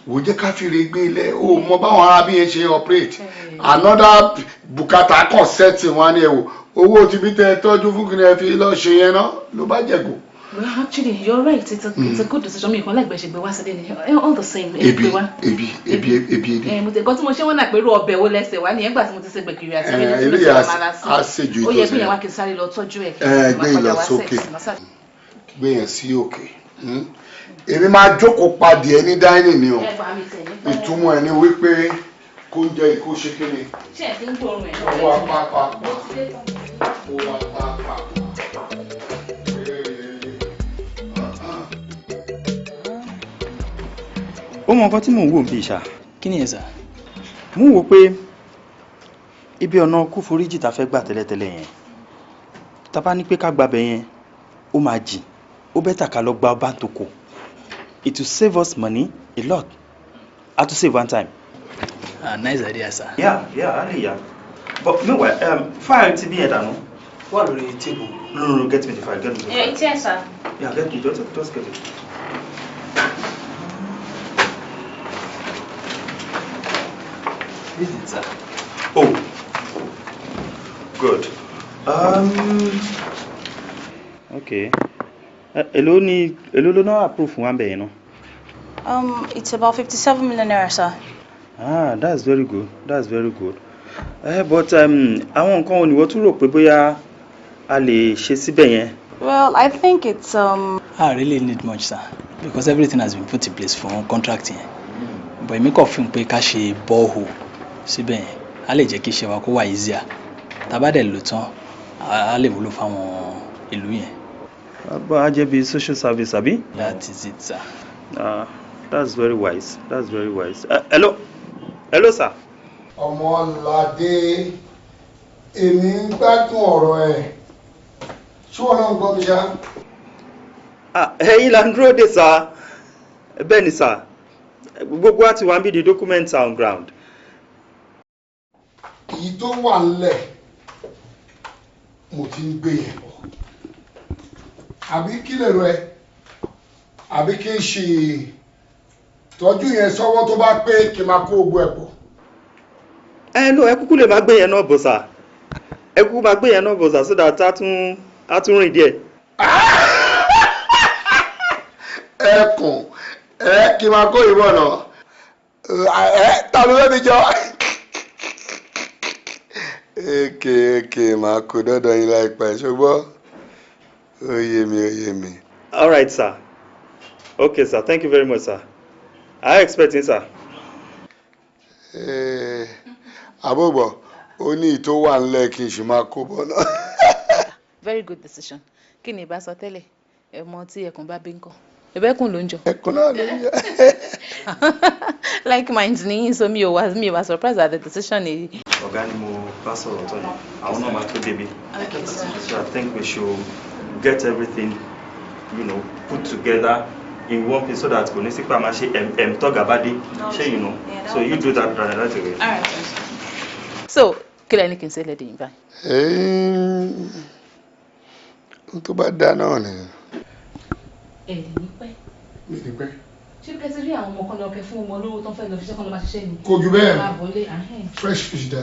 [SPEAKER 13] wò jẹ́ ká fi re gbé ilẹ̀ o mọ báwọn ará bí yẹn ṣe operate another bùkátà kan setting wọn ni ẹ wò owó ti bí tẹ tọ́jú fún kí ni ẹ fi lọ ṣe yẹn náà ló bá jẹ̀gò.
[SPEAKER 12] Well, actually, you're right. It's a good decision. Me, like be ṣe wá all the same.
[SPEAKER 13] Ebi.
[SPEAKER 12] Mo te got mo ṣe wọ́n náà pẹ̀lú ọbẹ̀ wo lẹ́sẹ̀ wá ní ẹgbà tí mo ti ṣe gbẹ̀kiri àti ẹni tí mo ṣe máa sí.
[SPEAKER 13] A ṣe ju ìtọ́sẹ̀.
[SPEAKER 12] Ó yẹ kí yẹn wá kí n sáré lọ tọ́jú ẹ̀.
[SPEAKER 13] Gbé yẹn lọ sókè. Gbé yẹn sí òkè. Èmi máa jókòó padì ẹ ní dining ni o. Ìtumọ̀ ẹ ní wípé kó ń jẹ ìkó ṣe kéde.
[SPEAKER 12] Ṣé ẹ ti ń tó orun ẹ̀?
[SPEAKER 13] Owó apá.
[SPEAKER 11] ó mọ nǹkan tí mò ń wò bí ìṣá.
[SPEAKER 14] Kí ni ẹ sà?
[SPEAKER 11] Mo ń wò pé ibi ọ̀nà kú foríjì ta fẹ́ gbà tẹ́lẹ̀tẹ́lẹ̀ yẹn ta bá ní pé ká gbàbẹ̀ yẹn ó máa jìn ó bẹ́tà ká lọ gba ọba tó kù. It will save us money a lot. How to save one time.
[SPEAKER 14] Nice idea, sir.
[SPEAKER 11] Yeah, Ali, yeah. But meanwhile, file ti bí yẹn dànù.
[SPEAKER 14] What are the table?
[SPEAKER 11] No, get me the file. Get me the file.
[SPEAKER 12] It's here, sir.
[SPEAKER 11] Yeah, get me. Just get it.
[SPEAKER 14] This is sir.
[SPEAKER 11] Oh, good. Okay. Èló ló náà approve fún wa bẹ̀ yẹn náà?
[SPEAKER 4] It's about 57 million naira, sir.
[SPEAKER 11] That's very good. But àwọn nǹkan wo ni wọ́n tún rò pé bóyá a lè ṣe síbẹ̀ yẹn?
[SPEAKER 4] Well, I think it's
[SPEAKER 14] I really need much, sir, because everything has been put in place for contracting. But èmi kàn fún pé ká ṣe borehole síbẹ̀ yẹn a lè jẹ́ kí iṣẹ́ wa kó wà easier. Tá bá dẹ̀ lò tán a lè wúlò fáwọn ìlú yẹn.
[SPEAKER 11] But a jẹ́ bí social service, àbí?
[SPEAKER 14] That is it, sir.
[SPEAKER 11] That's very wise. Hello, sir.
[SPEAKER 13] Ọmọládé, èmi ń gbádùn ọ̀rọ̀ ẹ̀. Ṣé wọn náà ń gbọ́ mi ṣá?
[SPEAKER 11] Ẹ̀yin là ń dúró dè sá. Bẹ́ẹ̀ ni sá. Gbogbo wa ti wá ń bí the documents are on ground.
[SPEAKER 13] Èyí tó wà nílẹ̀, mo ti ń gbé yẹn bọ̀. Àbí kí lè rọ ẹ? Àbí kí n ṣe tọ́jú yẹn sọ́wọ́ tó bá pé kí n máa kó ogun ẹ̀ pọ̀.
[SPEAKER 11] No, ẹ kúkú lè máa gbé yẹn náà bọ̀ sá. Ẹ kúkú máa gbé yẹn náà bọ̀ sá so that a tún rìn díẹ̀.
[SPEAKER 13] Ẹkùn kí n máa kó ìbọn náà. Ta ló fẹ́ mi jọ? Èké máa kó dọ́dọ̀ yín láìpẹ́ ṣùgbọ́n ó yé mi.
[SPEAKER 11] All right, sir. Okay, sir. Thank you very much, sir. I expect it, sir.
[SPEAKER 13] Àbọ̀bọ̀, ó ní ìtò wà nílẹ̀ kí n ṣì máa kó bọ̀ náà.
[SPEAKER 12] Very good decision. Kí ni ìbá sọ tẹ́lẹ̀? Ẹ̀mọ tí ẹkùn bá bí ń kọ́. Ẹ̀bẹ́kùn ló ń jọ.
[SPEAKER 13] Ẹkùn náà ló ń jọ.
[SPEAKER 12] Like minds ni so mi ò wá surprised at the decision ni.
[SPEAKER 11] Ọ̀gá ni mo bá sọ̀rọ̀ tán ni. Àwọn náà máa tó débi.
[SPEAKER 12] Okay, sir.
[SPEAKER 11] So I think we should get everything, put together in one place so that kò ní sí pa máa ṣe tọ́gà bá dé. Ṣé you know? So you do that right away.
[SPEAKER 12] All right. So, kí lẹ́ni kì í ṣe lédè yín báyìí?
[SPEAKER 13] Tó bá dá náà ni.
[SPEAKER 12] Èdè ní pẹ́.
[SPEAKER 13] Mi ní pẹ́.
[SPEAKER 12] Ṣé kẹ́ ti rí àwọn ọmọ kan lọ kẹ fún ọmọ olówó tó ń fẹ́ lọ fiṣẹ́ kan lọ máa ṣiṣẹ́ ni?
[SPEAKER 13] Kò jù bẹ́ẹ̀.
[SPEAKER 12] Máa bọ̀ lé
[SPEAKER 13] fresh fish dá.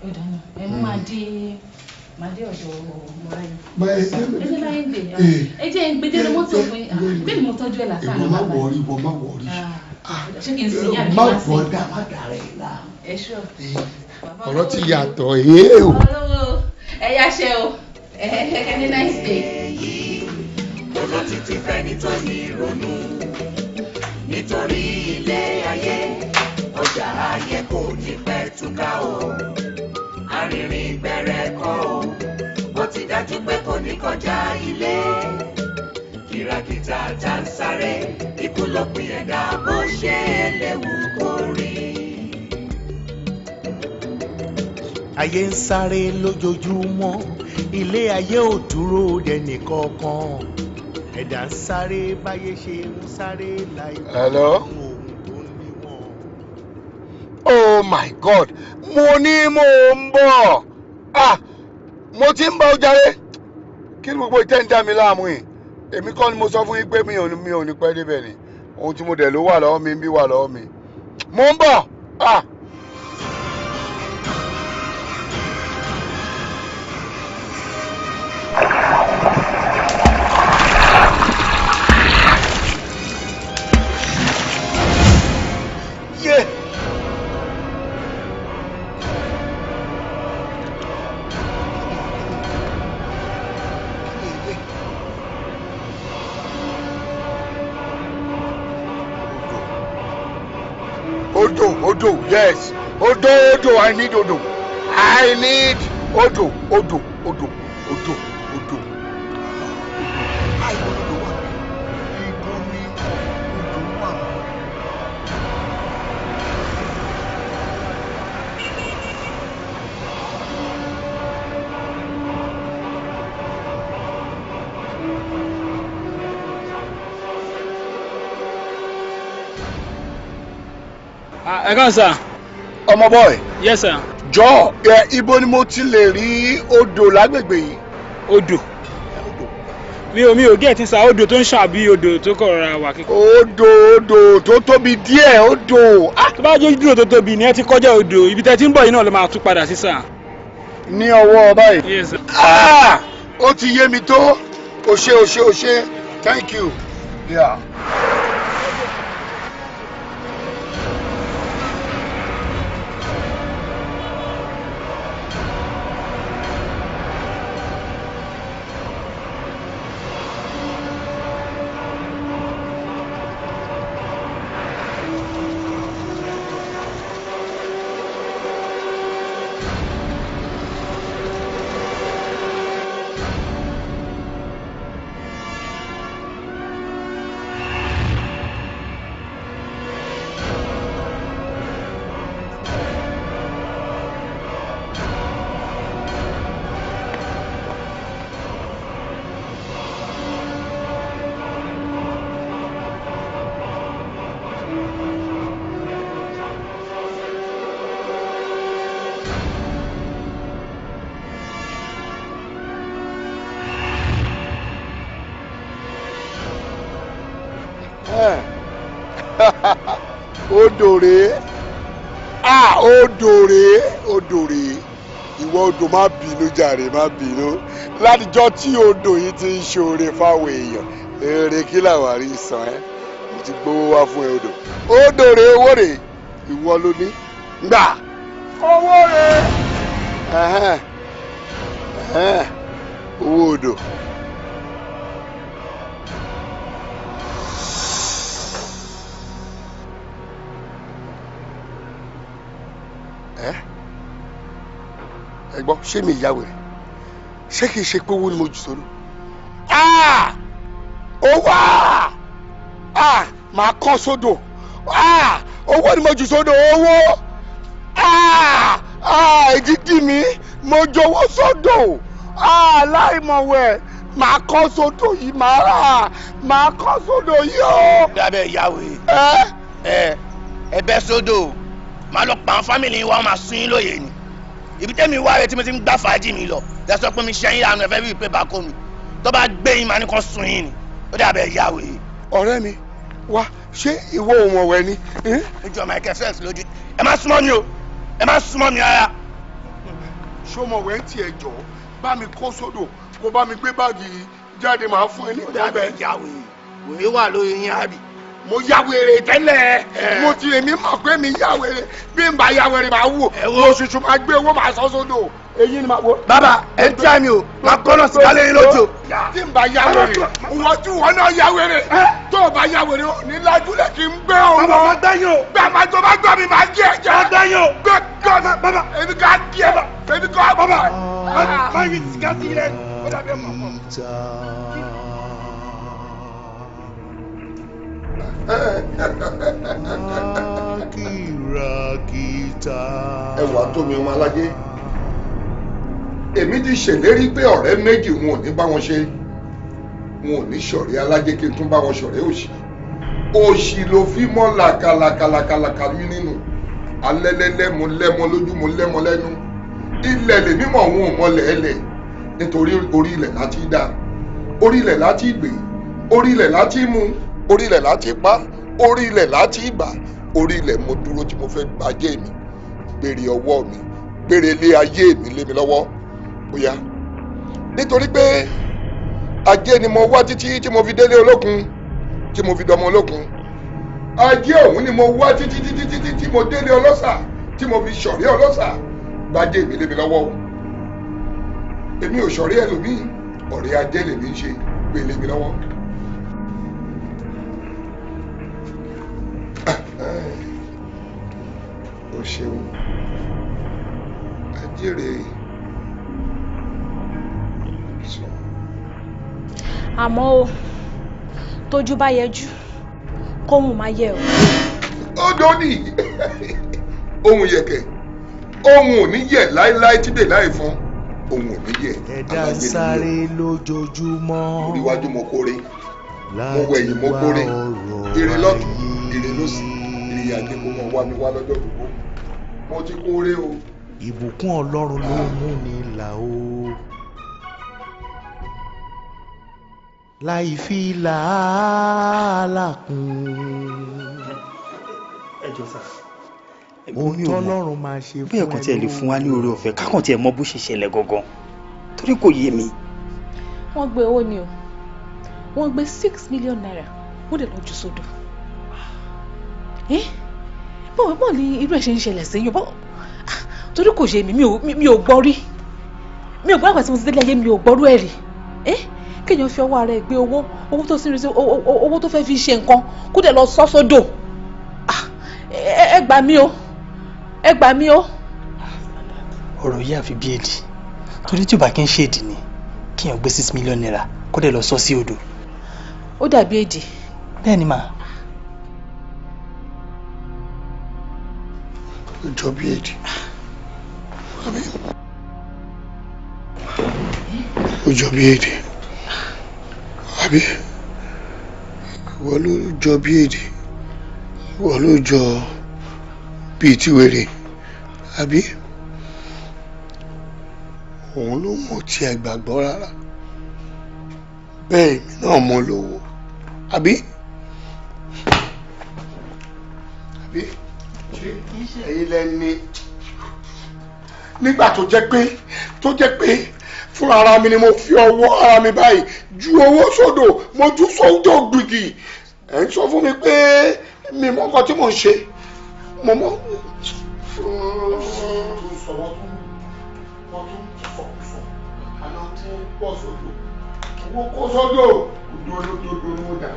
[SPEAKER 12] Ó dáná. Ẹ mú máa dé ọ̀dọ̀ mọ̀ra yìí. Ẹgbẹ́ láyé ń dè. Ẹ jẹ́ ń gbé mọ́tò fún yín. Bẹ́ẹ̀ ni mo tọ́jú ẹ̀ lásán.
[SPEAKER 13] Ìwọ má wọrí.
[SPEAKER 12] Ṣé kí n sìn yín àbí
[SPEAKER 13] má wọrí má dàrẹ́ ìlà.
[SPEAKER 12] Ẹ ṣọ́.
[SPEAKER 13] ọ̀rọ̀ ti yàtọ̀ yé o.
[SPEAKER 12] ẹ yá ṣe o ẹ ní nice day.
[SPEAKER 2] olótìtì fẹ́ni tó ní ìrònú nítorí ilé ayé ọjà ayé kò ní pẹ́ túká o arìnrìn gbẹ̀rẹ̀ kọ́ o ó ti dájú pé kò ní kọjá ilé kìràkìtà tá ń sáré ikú lópin ẹ̀dá bó ṣe léwu kó rí.
[SPEAKER 1] ayé ń sáré lójoojúmọ́ ilé ayé ò dúró dẹnì kankan ẹ̀dá ń sáré báyé ṣe ń sáré láì bá ohun tó ń lé wọn.
[SPEAKER 13] Oh my God mo ní mo ń bọ̀ mo ti ń bá ọ jàre kí ni gbogbo ìtẹ́ ń dá mi láàmú yìí èmi kọ́ ni mo sọ fún yín pé mi ò ní pẹ́ débẹ̀ ni ohun tí mo dẹ̀ ló wà lọ́wọ́ mi ń bí wà lọ́wọ́ mi mo ń bọ̀ Odo, yes. Odo, I need Odo. I need Odo. I need Odo one. Ibo ni Odo wà.
[SPEAKER 14] ẹ kàn sà.
[SPEAKER 13] ọmọ boy.
[SPEAKER 14] yes sir.
[SPEAKER 13] jọ ibo ni mo ti lè rí odò lágbègbè yìí.
[SPEAKER 14] odò mi ò gẹ̀ẹ́tì sá odò tó ń ṣàn àbí odò tó kọ̀ rọra wà kíkọ́.
[SPEAKER 13] odò tó tóbi díẹ̀ odò.
[SPEAKER 14] tó bá jẹ́ odò tó tóbi ni ẹ ti kọjá odò ibi tẹ́ ti ń bọ̀ yìí náà ló máa tún padà sí sà.
[SPEAKER 13] ní ọwọ́ báyìí.
[SPEAKER 14] yes sir.
[SPEAKER 13] ó ti yé mi tó o ṣe thank you. Yeah. odò rèé ìwọ odò má bínú jàre má bínú látijọ́ tí odò yìí ti ń ṣoore fáwọn èèyàn èrè kí làwọn àrí sàn ẹ́ mo ti gbowó wá fún ẹ odò rèé owó rèé ìwọ ló ní gbà owó rèé owó odò. ẹ gbọ́ ṣé mi ìyá wẹ̀rẹ̀ ṣé kìí ṣe pé owó ni mo jù sódò owó màá kọ́ sódò owó ni mo jù sódò owó ìdídì mi mo jọ̀wọ́ sódò láìmọ̀wẹ̀ màá kọ́ sódò yìí màá kọ́ sódò yìí o.
[SPEAKER 15] dábẹ́ ìyàwó ẹ bẹ́ sódò màá lọ pa àwọn fámìlì wa máa sún yín lóye ni ibi tẹ́mi wá rẹ tí mo ti ń gbá fàájì mi lọ ẹ sọ pé mi ṣe yín àánú ẹ fẹ́ bí ìpè bá kó mi tó bá gbé yín màá ní kan sún yín ni ó dàbẹ̀ ìyàwó yìí.
[SPEAKER 13] ọ̀rẹ́ mi wá ṣé ìwọ òun ọ̀wẹ́ ni.
[SPEAKER 15] ojú ọmọ ẹ̀kẹ́ fẹ́ẹ̀sì lójú ẹ má súnmọ́ mi o ẹ má súnmọ́ mi rárá.
[SPEAKER 13] ṣọmọwẹ́ ń tiẹ̀ jọ bá mi kó sódò kó bá mi gbé báàgì jáde máa fún ẹ ní
[SPEAKER 15] ìdábẹ́ ìyàwó yìí wòye wà lórí yín àbí
[SPEAKER 13] mo ya wèrè tẹ́lẹ̀ mo ti èmi mọ̀ pé mi ya wèrè bí n bá ya wèrè máa wò mo ṣùṣù máa gbé owó máa sọ sódò èyí ni máa wo.
[SPEAKER 15] bàbá ẹ ń tí àmì o máa gbọ́dọ̀ sí kálẹ̀ yín lójú.
[SPEAKER 13] tí n bá ya wèrè wọ́n tí wọ́n náà ya wèrè tó o bá ya wèrè ní lájúlẹ̀ kí n gbé òun.
[SPEAKER 15] bàbá máa gbẹ́yìn o.
[SPEAKER 13] gbé àmà tó bá gbọ́ mi máa jẹ́ ẹ̀jẹ̀.
[SPEAKER 15] máa gbẹ́yìn o.
[SPEAKER 13] gbé gbọ́dọ̀ bàbá èmi ká díẹ̀ èmi ká bàbá.
[SPEAKER 15] máa yí sìgá sí ilẹ̀ ó dàbí ẹ̀ mọ̀.
[SPEAKER 1] Kirakita.
[SPEAKER 13] ẹwà tó mi ọmọ alájẹ èmi ti ṣèlérí pé ọ̀rẹ́ méjì wọn ò ní bá wọn ṣe wọn ò ní ṣọ̀rẹ́ alájẹ kí n tún bá wọn ṣọ̀rẹ́ òṣì òṣì ló fi mọ́ làkàlàkàlàkàlà mi nínú alẹ́lẹ́lẹ́ mo lẹ́mọ lójú mo lẹ́mọ lẹ́nu ilẹ̀ lèmi mọ̀ wọn ò mọ lẹ́ẹ̀lẹ̀ nítorí orí ilẹ̀ láti dá orí ilẹ̀ láti gbé orí ilẹ̀ láti mú orí ilẹ̀ láti pa orí ilẹ̀ láti bà orí ilẹ̀ mo dúró tí mo fẹ́ gbajẹ́ mi gbèrè ọwọ́ mi gbèrè ilé ayé mi lé mi lọ́wọ́ bóyá nítorí pé ajé ni mo wá títí tí mo fi délé olókun tí mo fi dọmọ olókun ajé òun ni mo wá títí tí mo délé ọlọ́ṣà tí mo fi ṣọ̀rẹ́ ọlọ́ṣà gbajẹ́ mi lé mi lọ́wọ́ èmi ò ṣọ̀rẹ́ ẹlòmíì ọ̀rẹ́ ajé lèmi ń ṣe gbé lé mi lọ́wọ́. o ṣeun ajére sọ.
[SPEAKER 4] àmọ́ o tójú bá yẹjú kóhùn má yẹ o.
[SPEAKER 13] ó dóní ohun yẹ̀kẹ̀ ohun ò ní yẹ̀ láéláé tíbẹ̀ láì fún ohun ò ní yẹ̀.
[SPEAKER 1] ẹ̀dá ń sáré lójoojúmọ́.
[SPEAKER 13] orí iwájú mo kórè mo wẹ̀yìn mo kórè ire lọ́tún ire lósì ire yàgé kó mọ̀ wá mi wá lọ́jọ́ gbogbo mo ti kórè o.
[SPEAKER 1] ìbùkún ọlọ́run ló mú ni là o. láì fi làálàá kún.
[SPEAKER 11] ẹ jọ sá
[SPEAKER 1] ohun tọ́lọ́run máa ṣe fún ẹ.
[SPEAKER 11] bẹ́ẹ̀ kàn tiẹ̀ lè fún wa ní oore ọ̀fẹ́ kákan tiẹ̀ mọ bó ṣe ṣẹlẹ̀ gangan torí kò yé mi.
[SPEAKER 12] wọ́n gbé owó ni o wọ́n gbé 6 million naira wọ́n dẹ̀ lọ jù sódò. bọ́ọ̀ ni irú ẹ̀ ṣe ń ṣẹlẹ̀ sí yín torí kò yé mi mi ò gbọ́ rí mi ò gbọ́ àgbà tí mo ti délé ayé mi ò gbọ́rú ẹ̀ rí kéèyàn fi ọwọ́ ara ẹ̀ gbé owó tó sínú owó tó fẹ́ fi ṣe nǹkan kó dẹ̀ lọ sọ́ sódò ẹ gbà mí o ẹ gbà mí o.
[SPEAKER 14] ọ̀rọ̀ yìí àfi bí èdè torí tí ò bá kí ń ṣe èdè ni kéèyàn gbé 6 million naira kó dẹ̀ lọ sọ sí odò.
[SPEAKER 12] ó dàbí èdè.
[SPEAKER 14] bẹ́ẹ̀ ni màá.
[SPEAKER 13] ó jọ bí èdè ó jọ bí èdè àbí ìwọ ló jọ bí èdè ìwọ ló jọ bíi tíwèrè àbí òun ló mọ̀ tí ẹ gbàgbọ́ rárá bẹ́ẹ̀ èmi náà mọ̀ lówó àbí ẹ̀yin lẹ́ni nígbà tó jẹ́ pé fúnra ara mi ni mo fi ọwọ́ ara mi báyìí ju owó sódò mo ju sódò gbìgì ẹ̀ ń sọ fún mi pé mi mọ nǹkan tí mò ń ṣe mo mọ. owó kó sódò òdòdó ni mo dà.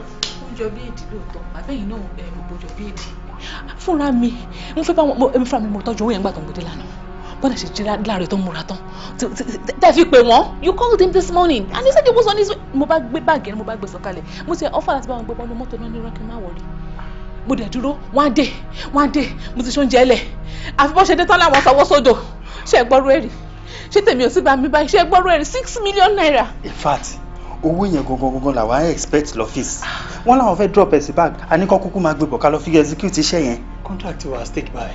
[SPEAKER 12] ó jọ bí èdè lóòótọ́ àbẹ́yìn náà mo jọ bí èdè fúnra mi mo fẹ́ bá wọn èmi fúnra mi mo tọ́jú owó yẹn gbà tó ń gbòdè lánàá bọ́dà ṣe jí láàrin tó ń múra tán tẹ́ fi pè wọ́n you called him this morning and he said he was on his way mo bá gbé báàgì ẹni mo bá gbé sọ̀kalẹ̀ mo ti offer láti bá wọn gbé bọ́ọ̀lù mọ́tò náà ní rọ́ọ̀kì má wọlé mo dẹ̀ dúró wọ́n á dé mo ti ṣoúnjẹ ẹlẹ̀ àfi bọ́ ṣe dé tán láwọn sanwó sódò ṣe gbọ́rú ẹ̀rí ṣé tèmi ò sí bá mi báyìí ṣe gbọ́rú ẹ̀rí 6 million naira.
[SPEAKER 11] in fact owó yẹn gangan làwọn expect lọ́fíìsì wọ́n làwọn fẹ́ drop ẹ̀sìn bag àníkàn kúkú máa gbé bọ̀ ká lọ fi execute iṣẹ́ yẹn.
[SPEAKER 14] contract was take by.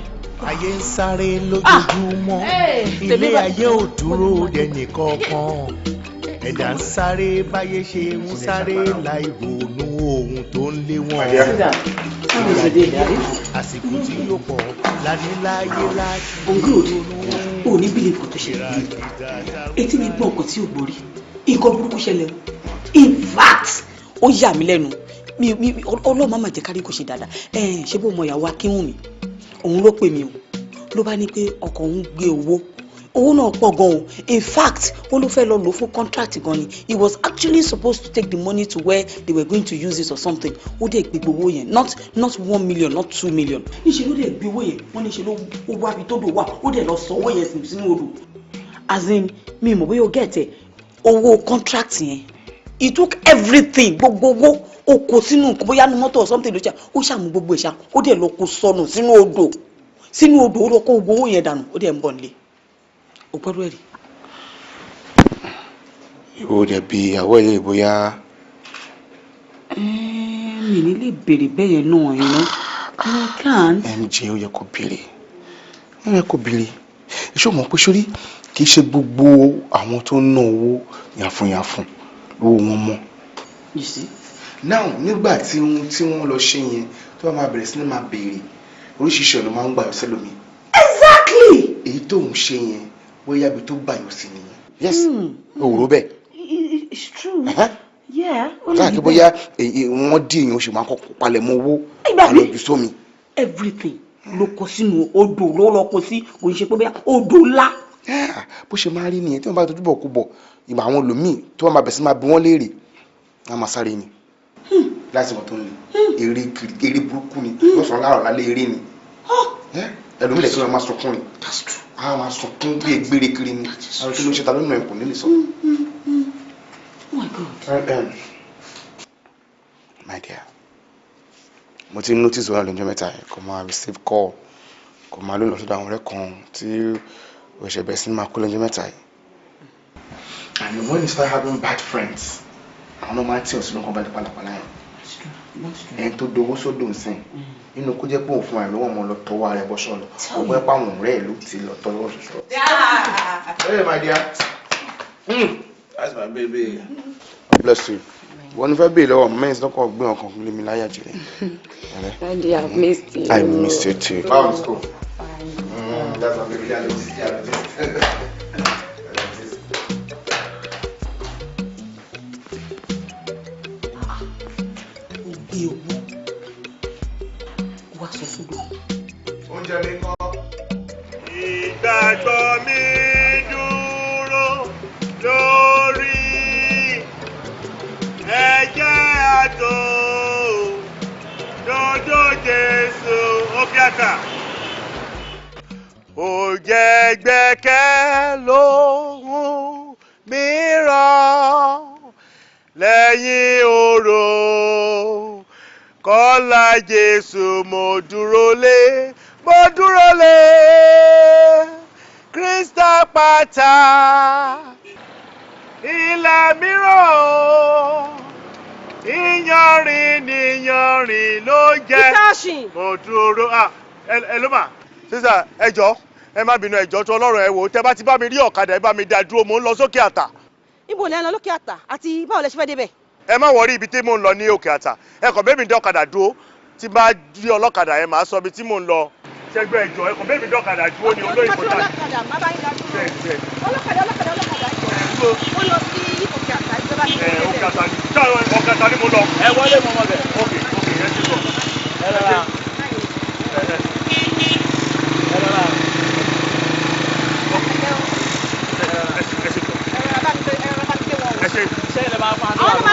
[SPEAKER 1] ayé ń sáré lójoojúmọ́ ilé ayé ò dúró dẹnì kankan ẹ̀dá ń sáré báyé ṣe ń sáré láì ronú ohun tó ń lé wọn. àsìkò tí yóò pọ̀ láníláyé láti
[SPEAKER 9] ronú. o ní bílíf kò tó ṣe etí mi gbọ́ nǹkan tí ò gbórí nǹkan burúkú ṣẹlẹ̀ in fact ó yà mí lẹ́nu ọlọ́run má mà jẹ́ kárí kò ṣe dáadáa ṣé bó mọ ìyàwó akínwùmí òun ló pè mí o ló bá ní pé ọkọ òun gbé owó náà pọ̀ gan o in fact ó ló fẹ́ lọ lò fún contract gan ni he was actually supposed to take the money to where they were going to use it or something ó dẹ̀ gbé owó yẹn not 1 million not 2 million níṣẹ́ ló dẹ̀ gbé owó yẹn wọ́n níṣẹ́ ló wá bí tó dò wà ó dẹ̀ lọ sọ owó yẹn sínú odò as in mi mọ̀ bóyá o get ẹ̀ owó contract yẹn he took everything gbogbo owó ó kó sínú bóyá nu mọ́tò or something ló ṣe ó ṣàmú gbogbo ìṣá ó dẹ̀ lọ kó sọnù sínú odò ó lọ kó gbogbo owó yẹn dànù ó dẹ̀ ń bọ̀ nílé o gbọ́dọ̀ ẹ̀rí.
[SPEAKER 7] ìwọ dẹ̀ bí ìyàwó ẹ̀ lè bóyá.
[SPEAKER 9] mi ní lè béèrè bẹ́ẹ̀ yẹn náà iná I can't.
[SPEAKER 7] MJ ó yẹ kó béèrè iṣẹ́ mọ̀ pé sórí kì í ṣe gbogbo àwọn tó ń ná owó yàfùnyàfùn lówó wọn mọ́.
[SPEAKER 9] You see?
[SPEAKER 7] now nígbà tí wọ́n lọ ṣe yẹn tó bá máa bẹ̀rẹ̀ sí ní máa béèrè oríṣiríṣi ọ̀nà máa ń gbà yọ sẹ́lómi.
[SPEAKER 9] Exactly.
[SPEAKER 7] èyí tó ń ṣe yẹn bóyá ibi tó gbà yọ sí nìyẹn. Yes òwúrò bẹ́ẹ̀.
[SPEAKER 9] It's true. Yeah.
[SPEAKER 7] láàkì bóyá wọ́n dí èèyàn oṣù máa kọ́kọ́ palẹ̀ mọ́ owó àlọ́ jù sómi.
[SPEAKER 9] Everything ló kó sínú odò ló lọ kó sí kò ń ṣe pé bóyá odò ńlá.
[SPEAKER 7] bó ṣe máa rí nìyẹn tí wọ́n bá tójú bọ̀ kú bọ̀ ìgbà àwọn olùmíì tí wọ́n máa bẹ̀ sí máa bí wọ́n léèrè wọ́n máa sáré ni láti wọ́n tó ń lè eré burúkú ni lọ́sàn-án láàrọ̀ lálẹ́ eré ni ẹlòmíì lẹ́kí wọ́n máa sunkún ni àwọn máa sunkún bí egbére kiri ni àwọn tí ló ń ṣe ta lónìí ẹ̀kọ́ nílé sọ.
[SPEAKER 9] Oh my God.
[SPEAKER 7] My dear, mo ti notice wọn lọ́jọ́ mẹ́ta yẹn kò máa receive call kò máa ló lọ sọ́dọ̀ àwọn ọ̀rẹ́ kan tí òṣèbẹ̀ sí máa kó lọ́jọ́ mẹ́ta yìí. And when you start having bad friends àwọn ọmọ àti ọ̀sìn ló kàn bá pàlàpàlà yẹn ẹni tó dowó sódò ń sìn nínú kó jẹ́ pé òun fún ẹ lọ́wọ́ ọmọ lọ tọwọ́ ara ẹ bọ́ṣọ́ lọ ọgbọ́n ẹ pàwọn ọ̀rẹ́ ẹ ló ti lọ tọwọ́ ṣoṣo. Hey my dear, that's my baby. God bless you. Wọ́n fẹ́ bèèrè lọ́wọ́ mẹ́rin lọ́kọ̀ gbé ọkàn lé mi láyà jùlọ.
[SPEAKER 16] Daddy, I've missed you.
[SPEAKER 7] I missed you too. Báwo ni school?
[SPEAKER 16] Fine.
[SPEAKER 7] That's my baby.
[SPEAKER 9] Ògbé owó wá sọ fún mi.
[SPEAKER 7] Oúnjẹ mi kọ́.
[SPEAKER 3] Ìgbàgbọ́ mi dúró lórí ẹ̀jẹ̀ àtò dodo Jésù Obiata. Ó jẹ́ gbẹ́kẹ̀ lóhun mìíràn lẹ́yìn oró kọ́lá Jésù mo dúró lé Krista pátá ilẹ̀ mìíràn ìyanrìn ló jẹ́ mo dúró. ẹ ló mà sísà ẹ jọ̀ọ́ ẹ má bínú ẹ jọ̀ọ́ tó Ọlọ́run ẹ wò tẹ́ bá ti bá mi rí ọ̀kadà ẹ bá mi dá dúró mò ń lọ sókè àtà.
[SPEAKER 17] Ibo lẹ ń lọ lókè àtà àti báwo lẹ ṣe fẹ́ débẹ̀.
[SPEAKER 3] ẹ má wọrí ibi tí mò ń lọ ní òkè àtà ẹ kàn bẹ́ẹ̀ mi dé ọ̀kadà dúró tí bá rí ọlọ́kadà yẹn màá sọ ibi tí mò ń lọ. ṣẹgbẹ́ ẹjọ́ ẹ kàn bẹ́ẹ̀ mi dé ọ̀kadà dúró ní olóyìn kọjá.
[SPEAKER 17] ọlọ́kadà má bá yín dá dúró. ọlọ́kadà ó lọ sí òkè àtà ìjọba ní ìlú
[SPEAKER 3] òkè àtà ní òkè àtà ní mo lọ.
[SPEAKER 6] ẹ wọlé mọ ọmọ bẹ.
[SPEAKER 3] ok ẹ ti sọ.
[SPEAKER 6] ẹ lọ́la. ṣé ilẹ̀ máa fún àdúrà.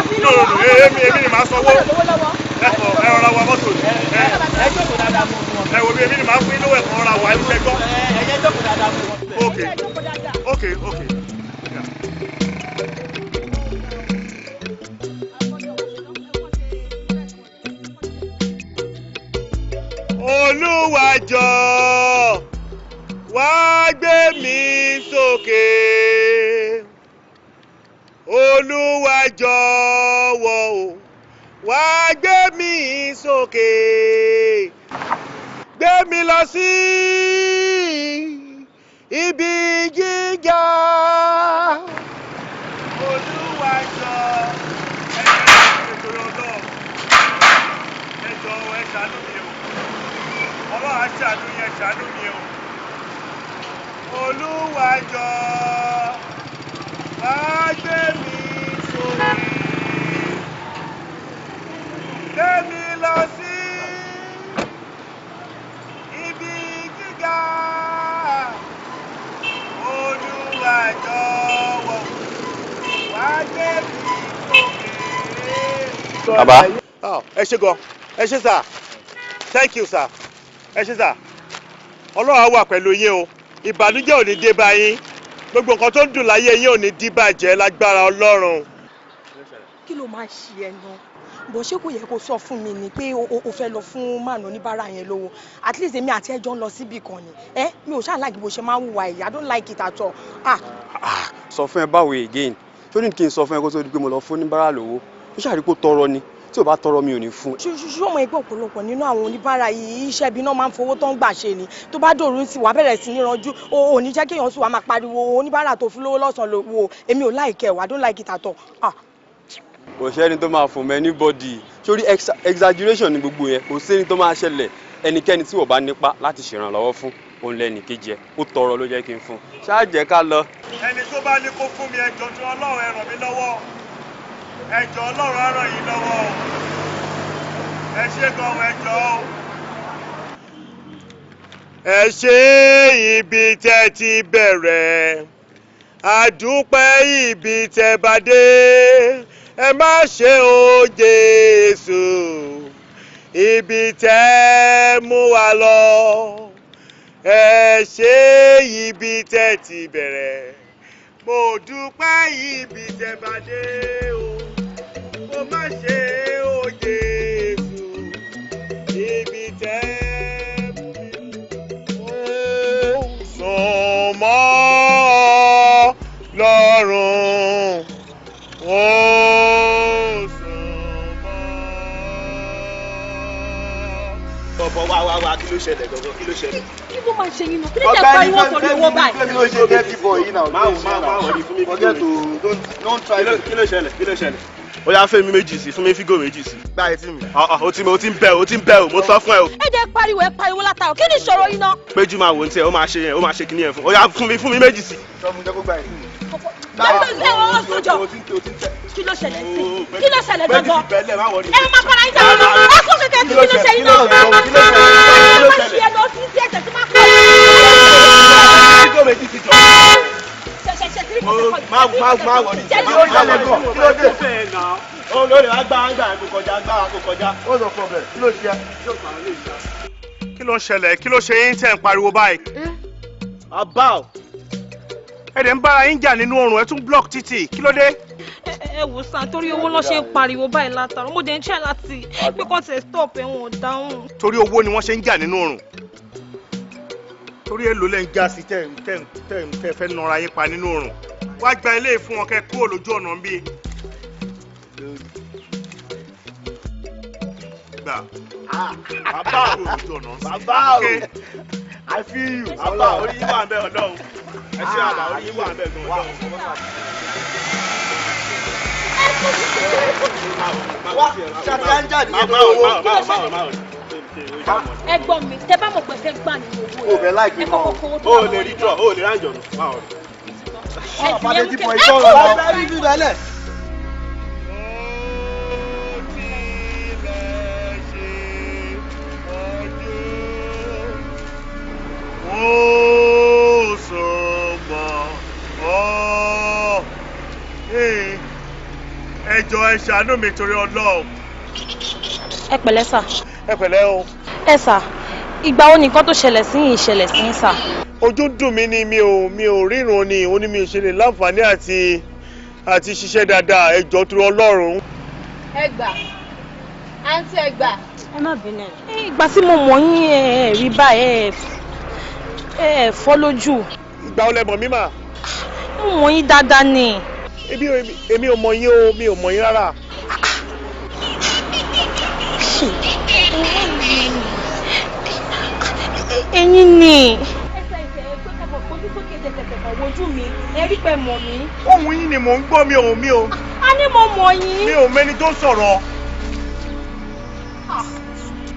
[SPEAKER 3] èmi ni màá sanwó ẹ rọra wa mọ́tò
[SPEAKER 6] ẹ jókòó dáadáa mú wọn.
[SPEAKER 3] ẹ wo bí èmi ni màá fún yín lówó ẹ̀kan rọra wà ẹ ṣe gbọ́.
[SPEAKER 6] ẹ jẹ́ jókòó dáadáa mú wọn.
[SPEAKER 3] ok. Olúwa jọ̀ọ́ wá gbé mi sókè. Olúwa jọ̀wọ́ o wá gbé mi sókè. Gbé mi lọ sí ibi gíga. Olúwa jọ̀ọ́ ẹ jọ̀ọ́ ẹ ṣàánú mi o. Ọlọ́run á ṣàánú yín, ẹ ṣàánú mi o. Olúwa jọ̀ọ́ wá gbé mi sókè. gbé mi lọ sí ibi gíga Olúwa jọ̀wọ́ wá gbé mi sókè.
[SPEAKER 6] Bàbá.
[SPEAKER 3] Ẹ ṣé gan, ẹ ṣé sà, thank you sà, ẹ ṣé sà. Ọlọ́run á wà pẹ̀lú yín o, ìbànújẹ́ ò ní dé bá yín, gbogbo nǹkan tó ń dùn láyé yín ò ní díbàjẹ́ lágbára Ọlọ́run.
[SPEAKER 17] Kí ló máa ṣe ẹ náà? Bó ṣé kò yẹ kó sọ fún mi ni pé o fẹ́ lọ fún màánù oníbàárà yẹn lówó. At least èmi àti ẹjọ́ ń lọ síbì kan ni. Mi ò ṣáà like bó ṣe máa ń hùwà ẹ̀yà. I don't like it at all.
[SPEAKER 18] Sọ fún ẹ báwo again? Ṣó ní kí n sọ fún ẹ kó tó di pé mo lọ fún oníbàárà lówó? Ó ṣàrí pé ó tọrọ ni. Tí ò bá tọrọ mi ò ní fún.
[SPEAKER 17] Ṣé ọmọ ẹgbẹ́ ọ̀pọ̀lọpọ̀ nínú àwọn oníbàárà yìí iṣẹ́ ibi náà máa ń fowó tó ń gbà ṣe ni? Tó bá dòrú sí wàá bẹ̀rẹ̀ sí ní ranjú. O ò ní jẹ́ kéèyàn sùn wàá máa pariwo oníbàárà tó fún lówó lọ́sàn-án lówó. Èmi ò like ẹ̀ wá. I don't like it at all.
[SPEAKER 18] Kò sẹ́ni tó máa fún mi anybody. Sórí exaggeration ni gbogbo yẹn. Kò sẹ́ni tó máa ṣẹlẹ̀. Ẹnikẹ́ni tí wọ́n bá nípa láti ṣèrànlọ́wọ́ fún òun lẹ́nì kejì ẹ̀. Ó tọrọ ló jẹ́ kí n fún. Ṣáà jẹ́ ká lọ.
[SPEAKER 3] Ẹni tó bá ní kó fún mi ẹjọ́ tí Ọlọ́run ẹ ràn mí lọ́wọ́. Ẹjọ́ Ọlọ́run á ràn yín lọ́wọ́. Ẹ ṣé gan ẹjọ́ o. Ẹ ṣé ibi tẹ́ ti bẹ̀rẹ̀. Àdúpẹ́ ibi tẹ́ bá dé. Ẹ má ṣe o Jésù. Ibi tẹ́ mú wa lọ. Ẹ ṣé ibi tẹ́ ti bẹ̀rẹ̀. Mo dúpẹ́ ibi tẹ́ bá dé o. Mo má ṣe o Jésù. Ibi tẹ́ mú mi sùn mọ́ lọ́rùn.
[SPEAKER 6] Wá kí ló ṣẹlẹ̀ gangan kí ló ṣẹlẹ̀.
[SPEAKER 17] Kí ló máa ṣe yín nù? Kí ló jẹ́ pariwo torí owó báyìí?
[SPEAKER 6] Kí ló ṣe dirty boy yìí náà? Máa wọ̀rí fún mi fígò méjì. Don't try to. Kí ló ṣẹlẹ̀? Kí ló ṣẹlẹ̀? Ó yá fẹ́ mi méjì sí fún mi fígò méjì sí. Gbá etí mi. O ti ń bẹ̀ o mo sọ fún ẹ o.
[SPEAKER 17] Ẹ jẹ́ pariwo látàrọ. Kí ni ìṣòro yín náà?
[SPEAKER 6] Péjú máa wò ó tiẹ̀ ó máa ṣe yẹn ó máa ṣe kíní yẹn fún. Ó yá fún mi méjì sí.
[SPEAKER 17] Kí ló ṣẹlẹ̀ sí? Kí ló ṣẹlẹ̀ gangan? Ẹ máa para yín dáhùn lọ. Ẹ kó kékeré sí kí ló ṣe yín náà. Ẹ má ṣe ẹ lọ sí sí ẹsẹ̀ tí máa kọ́ ẹ.
[SPEAKER 6] Má wọrí. Kí ló ṣẹlẹ̀ gan? Kí ló dé? Olórí agbára kò kọjá. What's the problem? Kí ló ṣe?
[SPEAKER 3] Kí ló ń ṣẹlẹ̀? Kí ló ṣe yín tẹ̀ ń pariwo báyìí?
[SPEAKER 6] Abáò.
[SPEAKER 3] Ẹ̀dẹ̀ ń bára yín jà nínú oòrùn ẹ tún block títì kí ló dé.
[SPEAKER 4] Ẹ wò sàn torí owó ló ṣe ń pariwo báyìí látàrọ mo dẹ̀ ń ṣe láti pé kàn tẹ̀ stop ẹ̀wọ̀n dáhùn.
[SPEAKER 3] Torí owó ni wọ́n ṣe ń jà nínú oòrùn. Torí èlò lẹ́ ń já sí tẹ́ fẹ́ nọra yín pa nínú oòrùn. Wá gba ilé fún wọn kẹ́ kúrò lójú ọ̀nà ń bí. Gbà. Bàbá ò lójú ọ̀nà ń sí.
[SPEAKER 6] Bàbá ò. I feel you. Bàbá orí yín wà ń bẹ Ọlọ́run. Ẹ ṣe àbá orí yín wà ń bẹ gan Ọlọ́run.
[SPEAKER 4] Ẹ̀gbọ́n mi tẹ́ bá mọ̀ pé fẹ́ gbà nínú owó
[SPEAKER 6] o bẹ láìpẹ́ mọ́ o lè rí jọ o lè ránjọ nù.
[SPEAKER 17] Àpàdé ti pọ̀ ìtọ́rọ̀ náà. Ẹ rí bí bẹ́lẹ̀.
[SPEAKER 3] Ẹ jọ̀ọ́ ẹ ṣàánú mi torí Ọlọ́run.
[SPEAKER 4] Ẹ pẹ̀lẹ́ sà.
[SPEAKER 3] Ẹ pẹ̀lẹ́ o.
[SPEAKER 4] Ẹ sà ìgbà wo nìkan tó ṣẹlẹ̀ sí yìí ṣẹlẹ̀ sí sà.
[SPEAKER 3] Ojú dùn mí ni mi ò ríran ni òun ni mi ò ṣe lè láǹfààní àti ṣiṣẹ́ dáadáa ẹ jọ̀ọ́ torí Ọlọ́run.
[SPEAKER 17] Ẹ gbà àǹtí ẹ gbà.
[SPEAKER 4] Ẹ má bínú. Ìgbà tí mo mọ̀ yín ẹ rí báyìí ẹ fọ́ lójú.
[SPEAKER 3] Ìgbà wo lẹ mọ̀ mí mà?
[SPEAKER 4] Mo mọ̀ yín dáadáa ni.
[SPEAKER 3] Èmi ò mọ̀ yín o mi ò mọ̀ yín rárá.
[SPEAKER 4] Ẹ̀yin ni. Ẹsẹ̀ ẹ̀kọ́ fojú sókè tẹ̀tẹ̀tẹ̀ wojú mi ẹ rí pé mọ̀ mí.
[SPEAKER 3] Ohùn yín ni mò ń gbọ́ mi ò.
[SPEAKER 4] A ní mo mọ̀ yín.
[SPEAKER 3] Mi ò mẹ́ni tó sọ̀rọ̀.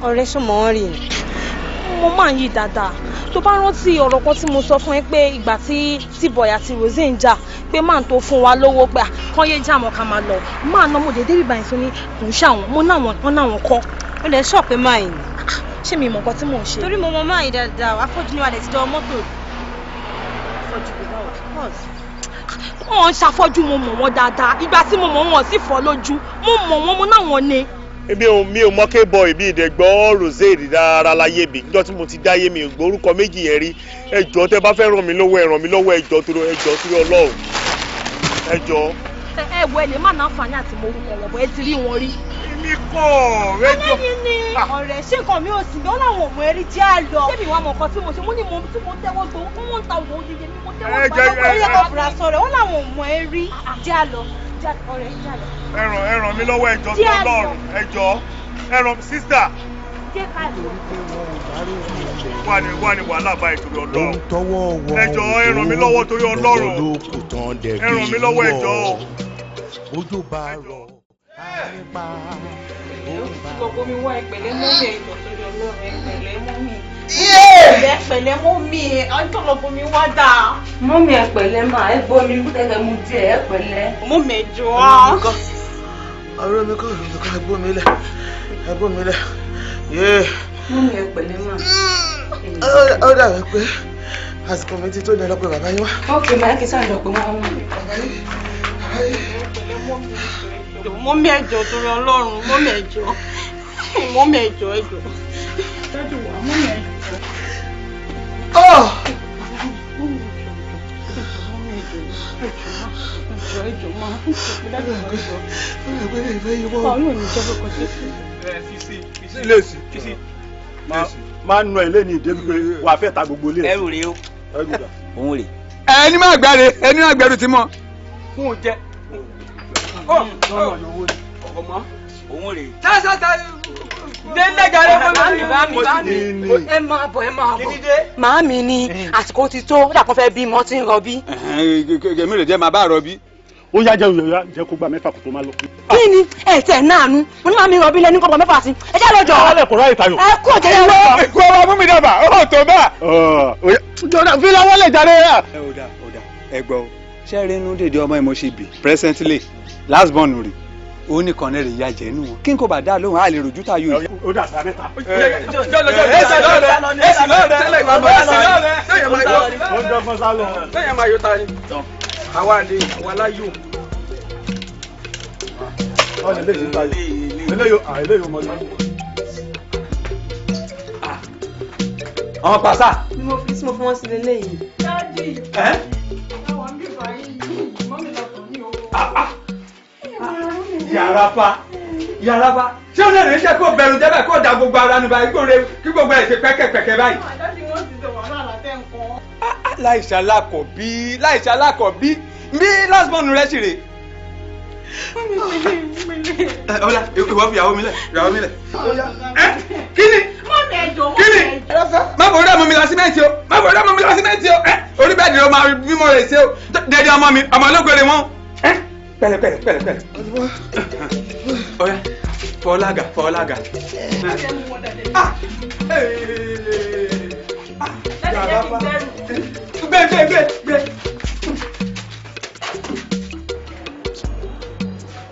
[SPEAKER 4] Ọ̀rẹ́ sọmọ wọn rí.
[SPEAKER 17] mọ máa yí dáadáa tó bá rántí ọ̀rọ̀ kan tí mo sọ fún ẹ pé ìgbà tí T-Boy àti Rose ń jà pé máa tó fún wa lówó pé kán yé jà mọ́ ká máa lọ máa ná mo dédé bíbá ìsún ní kò ń ṣàwọn mo náwọn wọn náwọn kọ́.
[SPEAKER 5] ó lè sọ pé máa yìí
[SPEAKER 17] ṣé mi mọ̀ nǹkan tí mò ń ṣe.
[SPEAKER 5] torí mo mọ máa yìí dáadáa afọ́jú ni wà lè ti dán mọ́tò.
[SPEAKER 17] wọ́n ń ṣàfọ́jú mo mọ̀ wọ́n dáadáa ìgbà tí mo mọ̀ wọ́n sì fọ́ lójú mo mọ̀ wọ́n mo náwọn ni.
[SPEAKER 3] mi ò mọ K-boy bí ìdẹ̀gbọ́ Rose rárá láyé mi níjọ́ tí mo ti dáyé mi ò gbọ́ orúkọ méjì yẹn rí ẹjọ́ tẹ́ bá fẹ́ ràn mí lọ́wọ́ ẹ ràn mí lọ́wọ́ ẹjọ́ torí Ọlọ́run ẹjọ́.
[SPEAKER 17] ẹ wo ẹ lè má náfààní àti mo orúkọ wọn bọ ẹ ti rí wọn rí.
[SPEAKER 3] èmi kọ́ ẹjọ́.
[SPEAKER 17] ẹlẹ́yin ni ọ̀rẹ́ ṣé nǹkan mi ò sì gbọ́ láwọn ọmọ ẹrí jẹ́ àlọ́. ṣé mi wá mọ̀ nǹkan tí mo ṣe mo ní mo tí mo tẹ́wọ́ gbọ́ fún wọn ta òwò òdìdí ni mo tẹ́wọ́ gbọ́ lọ́wọ́ ẹ̀rí ẹ̀kọ́ fura sọ̀rọ̀ wọn làwọn ọmọ ẹrí jẹ́ àlọ́ ọ̀rẹ́ jẹ́ àlọ́.
[SPEAKER 3] ẹ ràn mí lọ́wọ́ ẹjọ́ tó Ọlọ́run ẹjọ́ ẹ ràn sísítà. wà ní wàhálà bá ìtorí Ọlọ́run ẹjọ́ ẹ ràn mí lọ́wọ́ torí Ọlọ́run ẹ ràn mí lọ́wọ́ ẹjọ́.
[SPEAKER 1] ojú bá rọ nípa
[SPEAKER 4] gbogbo mi wá ìpẹ̀lẹ́ mọ́mí ẹ̀jọ̀ torí Ọlọ́run ẹ̀pẹ̀lẹ́ mọ́mí. ẹ̀pẹ̀lẹ́ mọ́mí ọjọ́ mi wá dà.
[SPEAKER 9] mọ́mí ẹ̀pẹ̀lẹ́ máa ẹ gbọ́ mi kẹ́kẹ́ mu díẹ̀ ẹ̀pẹ̀lẹ́.
[SPEAKER 4] mọ́mí ẹ̀jọ̀ á.
[SPEAKER 6] ọ̀rọ̀ mi kọ́ ẹgbó mi lẹ̀
[SPEAKER 9] mọ́mí ẹ̀pẹ̀lẹ́ máa.
[SPEAKER 6] ó dàbí pé àsìkò mi ti tó ní ọlọ́pẹ́ bàbá yín wá.
[SPEAKER 9] ókè máa kí sáà lọ pé wọ́n mú mi.
[SPEAKER 4] mọ́mí ẹ̀jọ̀ torí Ọlọ́run mọ́mí ẹ̀jọ̀ mọ́mí ẹ̀jọ̀ ẹ̀jọ̀. dájú wà mọ́mí ẹ̀jọ̀.
[SPEAKER 6] máa nù ẹ lẹ́ni ìdẹ́bí pé wàá fẹ́ ta gbogbo ilé ẹ̀.
[SPEAKER 15] ẹrù rèé o òun rèé.
[SPEAKER 19] ẹni máa gbáre ẹni máa gbẹrù tí mọ.
[SPEAKER 15] fún un jẹ. ọmọ òun rèé.
[SPEAKER 9] ẹ máa bọ̀ màámi ni àsìkò ti tó ó dàpọ̀ fẹ́ bímọ tí ń rọbí.
[SPEAKER 19] èmi rè jẹ́ máa bá rọbí.
[SPEAKER 6] ó yá jẹ́ kó gba mẹ́fà kó tó máa lọ.
[SPEAKER 9] kí ni ẹ tẹ̀ náà nu mo ní màámi rọbí lẹ́ni kọ́kọ́ mẹ́fà sí ẹ jẹ́ lọ́jọ́.
[SPEAKER 6] alẹ́ kò ráyè tayọ.
[SPEAKER 9] ẹ kú ọ̀jẹ̀ yẹn lọ.
[SPEAKER 19] kó o bá fún mi dàbà ó tó bá. jọ̀dá fi lọ́wọ́ lè jáde rà. ẹ gbọ́ ṣé rí inú dèdè ọmọ ìmọ̀ ṣe bì presently last born rè ó ní kan náà rè ya jẹ́ nù wọn kí n kò bá dá lóhùn á lè rojú tà yóò.
[SPEAKER 6] ó dà sáà mẹ́ta.
[SPEAKER 19] àwa lè wà láyò.
[SPEAKER 6] ọ̀nà ilé yìí tayọ eléyò mọ̀ ní.
[SPEAKER 19] àwọn pàṣà.
[SPEAKER 4] bí mo fi wọ́n sí lélẹ́yìí. dáàdì àwọn bíbá yìí mọ́mí lọ́kàn ní owó.
[SPEAKER 19] yàrá fa ṣé ó lè rìn ṣe kó bẹ̀rù jẹ́ bẹ́ẹ̀ kó da gbogbo ara nípa ìgbóre kí gbogbo ẹ̀ ṣe pẹ́kẹ̀pẹ̀kẹ̀ báyìí.
[SPEAKER 4] dáàdì wọ́n ti sọ wàhálà látẹ̀ nǹkan.
[SPEAKER 19] láìṣe alákọ̀ọ́bí bí last born rẹ̀ sì rè. ọ̀la ìwọ fi ìyàwó mi lẹ̀. Kí ni? má bọ̀ dá mọ́ mi lọ símẹ́ǹtì o orí bẹ́ẹ̀ ni o máa bímọ rẹ̀ ṣe o dẹ́dẹ́ ọmọ mi ọmọ olóògbé wọn. pẹ̀lẹ́. ọ̀ya fọlága. gbé.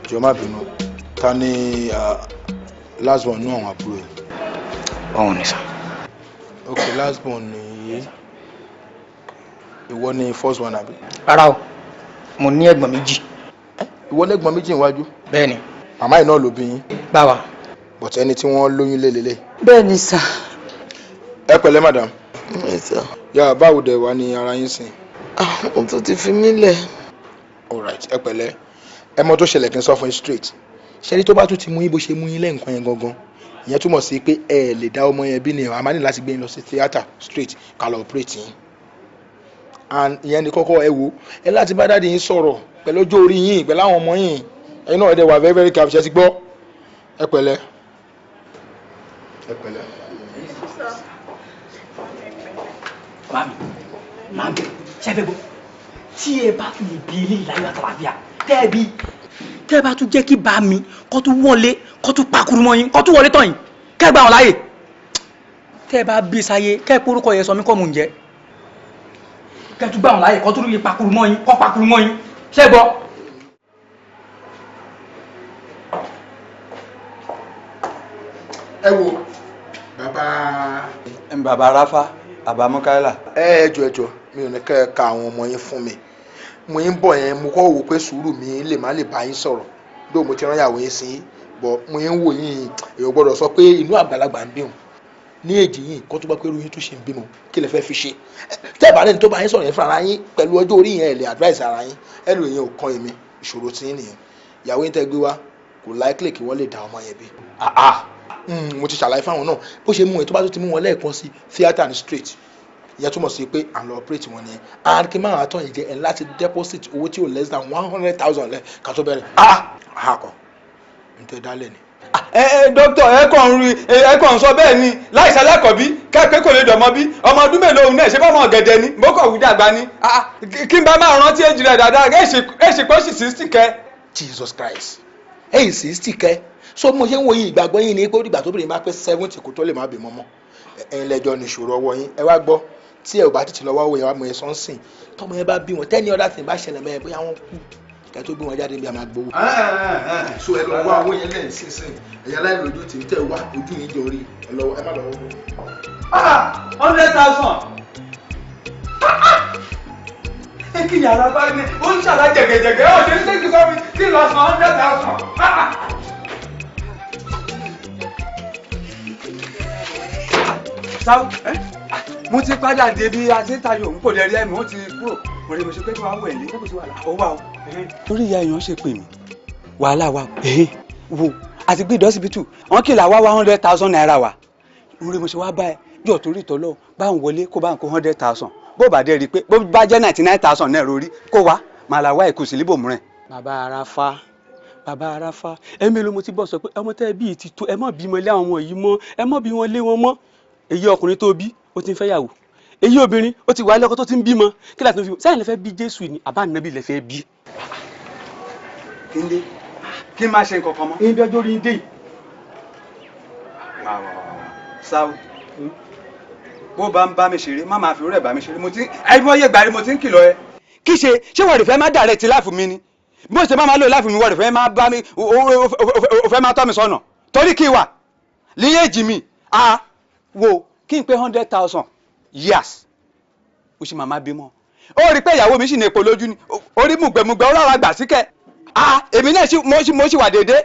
[SPEAKER 20] jọ̀ọ́ má bínú ta ni last one nú àwọn àbúrò ẹ̀.
[SPEAKER 15] ọ̀hún ni sà.
[SPEAKER 20] ok last one ni ìwọ ni first one àbí.
[SPEAKER 21] rárá o mo ní ẹ̀gbọ́n méjì.
[SPEAKER 20] ìwọ lẹ́gbọ́n méjì níwájú.
[SPEAKER 21] bẹ́ẹ̀ni.
[SPEAKER 20] màmá yìí náà ló bí yín.
[SPEAKER 21] báwa.
[SPEAKER 20] but ẹni tí wọ́n lóyún lé lélẹ̀.
[SPEAKER 9] bẹ́ẹ̀ni sà.
[SPEAKER 20] ẹ pẹ̀lẹ́ madam. yà báwo dẹ̀ wá ní ara yín sìn.
[SPEAKER 22] mo tún ti fi mí lẹ̀.
[SPEAKER 20] alright ẹ pẹ̀lẹ́ ẹ mọ̀ tó ṣẹlẹ̀ kí n sọ fún yín straight ṣẹ́ni tó bá tún ti mú yín bó ṣe mú yín lẹ́ǹkan yẹn gangan ìyẹn túmọ̀ sí pé ẹ lè dá ọmọ yẹn bí ni a máa ní láti gbé yín lọ sí theatre straight ká lọ operate yín and ìyẹn ni kọ́kọ́ ẹ wo ẹ láti bá dáàdi yín sọ̀rọ̀ pẹ̀lú ọjọ́ orí yín pẹ̀lú àwọn ọmọ yín ẹ̀yin náà ẹ dẹ̀ wà very very careful ṣe ti gbọ́ ẹ pẹ̀lẹ́.
[SPEAKER 14] Mami, ṣẹ́fẹ́ gbọ́ tí ẹ bá fi lè bí eléyìí láyé àtàlàbíà tẹ́ẹ̀bí tẹ́ẹ̀ bá tún jẹ́ kí bá mi kó tún wọlé kó tún pakuru mọ́ yín kó tún wọlé tọ̀ yín kẹ́gbà wọn láyè
[SPEAKER 11] tẹ́ ẹ bá bí sáyé kẹ́ ẹ porúkọ yẹn sọ mí kọ́ mò ń jẹ́ kẹ́ ẹ tún gbà wọn láàyè kọ́ tó rí pakuru mọ́ yín kọ́ pakuru mọ́ yín ṣé gbọ́.
[SPEAKER 20] ẹ wo
[SPEAKER 11] bàbá Rafa bàbá Mukaila.
[SPEAKER 20] ẹ jọ mi ò ní kẹ́ ẹ ka àwọn ọmọ yín fún mi mo yín bọ̀ yẹn mo kọ́ wò pé sùúrù mi lè má lè bá yín sọ̀rọ̀ dóò mo ti rán ìyàwó yín sí yín bọ̀ mo yín wò yín èèyàn gbọ́dọ̀ sọ pé inú àgbàlagbà ń bíhùn ní èjì yìí kó tó bá pé irú yín tó ṣe ń bímọ kí lè fẹ́ fi ṣe tẹ́ bá lẹ́ni tó bá yín sọ̀rọ̀ yẹn fún ara yín pẹ̀lú ọjọ́ orí yẹn ẹ̀ lè advice ara yín ẹ̀ lò yẹn ò kàn èmi ìṣòro tí yín nìyẹn ìyàwó yín tẹ́ gbé wá kò likely kí wọ́n lè dá ọmọ yẹn bí. mo ti ṣàlàyé fáwọn náà bó ṣe mú ẹ tó bá tó ti mú wọn lẹ́ẹ̀kan sí theatre and street ìyẹn túmọ̀ sí pé à ń lọ operate wọn nìyẹn and kí n máa tán yìí jẹ ẹ láti deposit owó tí ò less than 100,000 lẹ ká tó bẹ̀rẹ̀ àkọ́ n tẹ́ dálẹ̀ ni.
[SPEAKER 19] dókítà ẹ kàn ń sọ bẹ́ẹ̀ ni láìsí alákọ̀ọ́bí kẹ́kẹ́ kò lè dọ̀mọ́ bí ọmọ ọdún mélòó náà ṣé bọ́mọ ọ̀gẹ̀dẹ̀ ni bó kọ̀ wú dàgbà ni kí n bá máa rántí èjì rẹ̀ dáadáa èsì pé ó sì 60 kẹ́.
[SPEAKER 20] Jesus Christ èyí 60 kẹ́ so mo ṣe ń wo yín ìgbàgbọ́ yín ni pé ó dìgbà tó bìnrin bá pé 70 kó tó lè má bímọ mọ́ ẹ̀yin lẹ́jọ́ ní ìṣòro ọwọ́ yín ẹ wá gbọ́ tí ẹ ò bá tètè lọ́wọ́ wò yẹn wá mọ ẹ sọ́nsìn tọmọ yẹn bá bí wọn tẹ́ni ọ̀dà tí ń bá ṣẹlẹ̀ mẹ́rin bóyá wọ́n kú kẹ́ tó gbé wọn jáde bí a máa gbowó. so ẹ lọ wá owó yẹn lẹ́yìn sínsìn ẹ̀yà láì lójú tì í tẹ̀ wá ojú yín jọ rí ẹ lọ ẹ má lọ wọ́n.
[SPEAKER 19] 100,000. kí yàrá bá ní ó ń ṣàlá jẹ̀gẹ̀jẹ̀gẹ̀ ó ṣe ń tẹ́kì sọ́mi kí lọ san 100,000. sáwù mo ti padà dé bí a ti ń tayò n kò lè rí ẹ̀mí ó ti kúrò mo rí mo ṣe pé kí wàá wẹ̀ lé kó sì wà láà ó wà o.
[SPEAKER 8] torí ìyá èèyàn ṣe pè mí wàhálà wa wo àti gbé ìdọ́sibítù wọn kìlà wá 100,000 naira wa mo rí mo ṣe wá bá ẹ jọ torí ìtọ́lọ́ bá ń wọlé kó bá ń kó 100,000 bó bá dé rí i pé bó bá jẹ́ 99,000 náírà orí kó wá màá la wá ẹ̀kú sí líbò múrẹ̀. bàbá Arafa ẹ̀mí ló mo ti bọ̀ sọ pé ọmọ tẹ́ bí ti tó ẹ mọ̀ bímọ lé àwọn ọmọ yìí mọ́ ẹ mọ̀ bí wọn lé wọn mọ́ èyí ọkùnrin tó bí ó ti ń fẹ́ yàwó èyí obìnrin ó ti wà lọ́kọ tó ti ń bímọ kí láti fi sẹ́yìn lè fẹ́ bí Jésù ni àbá nàbí lè fẹ́ bí.
[SPEAKER 19] kí n dé kí n má ṣe nǹkan kan mọ́.
[SPEAKER 8] ibi ọjọ́ orí ń dé.
[SPEAKER 19] sáwù bó bá ń bá mi ṣeré má máa fi rẹ̀ bá mi ṣeré mo ti àìmọye ìgbà ni mo ti ń kìlọ̀ ẹ.
[SPEAKER 8] kí ṣe wọ́n rẹ̀ fẹ́ má direct láàfin mi ni bó ṣe má lò láàfin mi wọ́n rẹ̀ fẹ́ má bá mi ò fẹ́ má tọ́ mi sọ́nà torí kí wà líyèjì mi wo kí n pé 100,000 years o ṣì máa bímọ ó rí pé ìyàwó mi ṣì ní epo lójú ni orí mùgbẹ̀mùgbẹ̀ ó rárá gbà síkẹ̀ èmi náà mo ṣì wà déédéé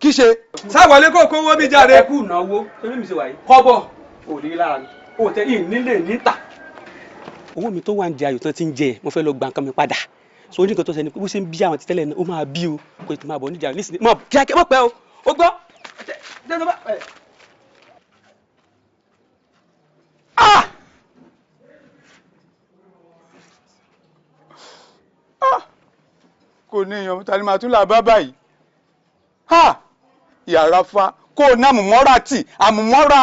[SPEAKER 8] kí ṣe.
[SPEAKER 19] sáwọlé kò kówó bí jáde.
[SPEAKER 8] ẹ kú ìnáwó ṣé mi ṣe wà yìí kọ́bọ̀ ò ní lára mi ò tẹ ìnílé níta. owó mi tó wà ń di ayò tán ti ń jẹ mo fẹ́ lọ gba nǹkan mi padà so oníkan tó sẹni pé bó ṣe ń bí àwọn títẹ́lẹ̀ náà ó máa bí o kò tó máa bọ̀ níjà nísìnyí mọ̀ kíákíá mọ̀ pẹ́ o ó gbọ́.
[SPEAKER 19] kò ní èèyàn ta ni màá tún là bá báyìí yàrá fa kó o ná àmùmọ́ra tì àmùmọ́ra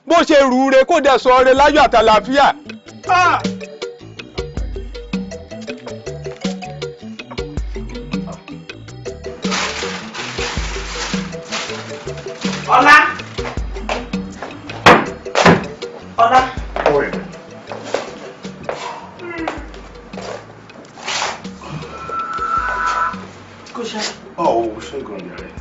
[SPEAKER 19] bó ṣe rú re kó dẹ̀ sọ re láyọ̀ àtàlàáfíà.
[SPEAKER 9] Ọlá. Kúṣẹ́.
[SPEAKER 20] Ṣé gan-an rẹ̀?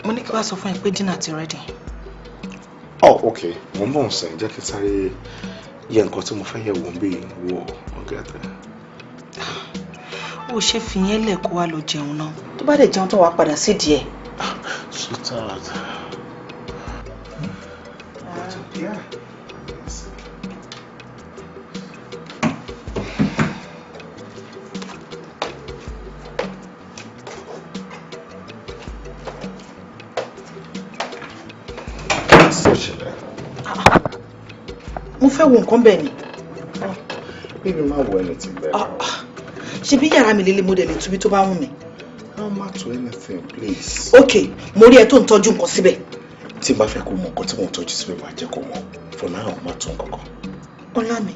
[SPEAKER 9] Mo ní kí wàá sọ fún ẹ pé dinner ti ready.
[SPEAKER 20] Ok, mo ń bọ̀ ń sẹ́yìn jẹ́ kí n sáré yẹ nǹkan tí mo fẹ́ yẹ̀ wò ń bí wò ọ̀gá tẹ̀.
[SPEAKER 9] Ó ṣe fi yẹn lẹ̀ kó wá lọ jẹun náà. Tó bá dẹ̀ jẹun tó wàá padà sí díẹ̀.
[SPEAKER 20] Sweetheart. Yeah.
[SPEAKER 9] Mo fẹ́ wo nǹkan bẹ́ẹ̀ ni.
[SPEAKER 20] Bíbí máa wọ ẹni tí bẹ́ẹ̀.
[SPEAKER 9] Ṣebí yàrá mi lélẹ̀ mo dẹ̀ lè túbí tó bá wù mí.
[SPEAKER 20] I'll not do anything, please.
[SPEAKER 9] Okay, mo rí ẹ tó ń tọ́jú nǹkan síbẹ̀.
[SPEAKER 20] Tí n bá fẹ́ kó mọ nǹkan tí mò ń tọ́jú síbẹ̀ máa jẹ́ kó mọ̀. For now, má tún kankan.
[SPEAKER 9] Ọlá mi.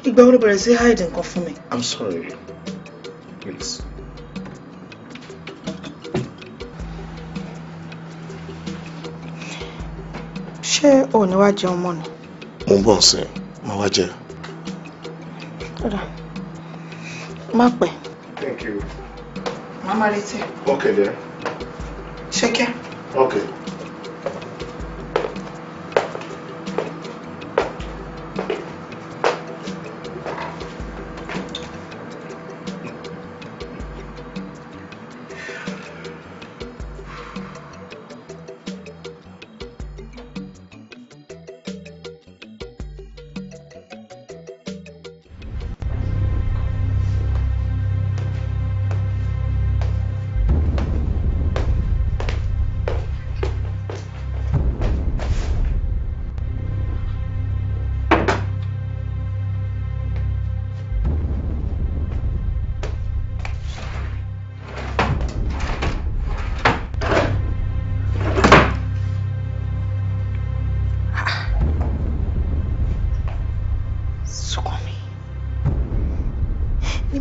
[SPEAKER 9] Ìgbà wo ló bẹ̀rẹ̀ sí hide nǹkan fún mi?
[SPEAKER 20] I'm sorry. Please.
[SPEAKER 17] ṣé o ní wá jẹun mọ́ ni?
[SPEAKER 13] Mo ń bọ̀ sí máa wá jẹ.
[SPEAKER 17] Ọ̀dà má pẹ́.
[SPEAKER 13] Thank you.
[SPEAKER 17] Màmá retí.
[SPEAKER 13] Okay there.
[SPEAKER 17] Ṣé kẹ́?
[SPEAKER 13] Okay.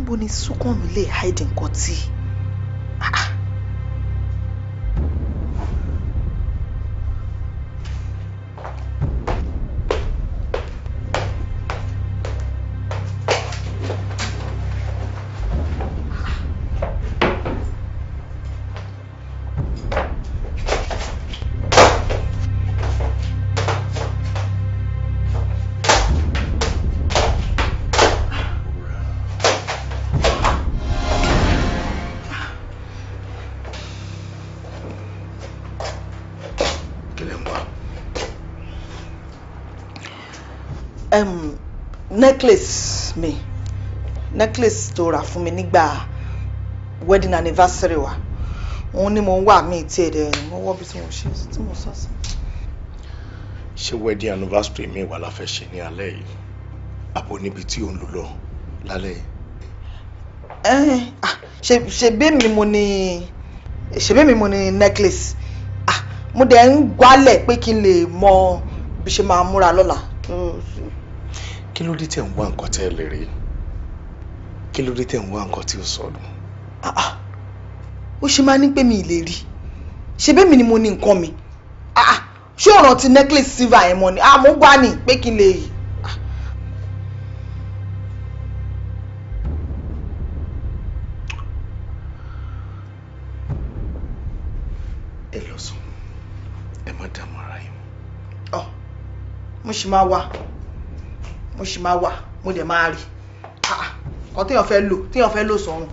[SPEAKER 17] Níbo ni Súnkànmí lè hide nǹkan tí? Necklace mi, necklace tó rà fún mi nígbà wedding anniversary wa, òun ni mo ń wà mí tí ẹ̀dẹ̀ mo wọ́ bí tí mo ṣe tí mo sọ sí.
[SPEAKER 13] Ṣé wedding anniversary mi wà la fẹ́ ṣe ní alẹ́ yìí àbò níbi tí ò ń lò lọ lálẹ́ yìí? ṣebí mi mo ní necklace, mo dẹ̀ ń gbálẹ̀ pé kí n lè mọ bí ṣe máa múra lọ́la. Kí ló dé tẹ̀ ń wá nǹkan tẹ́ ẹ lè rí? Kí ló dé tẹ̀ ń wá nǹkan tí ò sọnù? Ó ṣe máa ní pé mi ì lè rí. Ṣebí mi ni mo ní nǹkan mi. Ṣé ọ̀ràn ti necklace silver yẹn mọ́ ni? Mo gbá ní pé kí n lè yìí. Ẹ lọ sùn. Ẹ má dààmú ara yín. Mo ṣì máa wà. Mo dẹ̀ máa rí. Kan téèyàn fẹ́ lò sọ́run.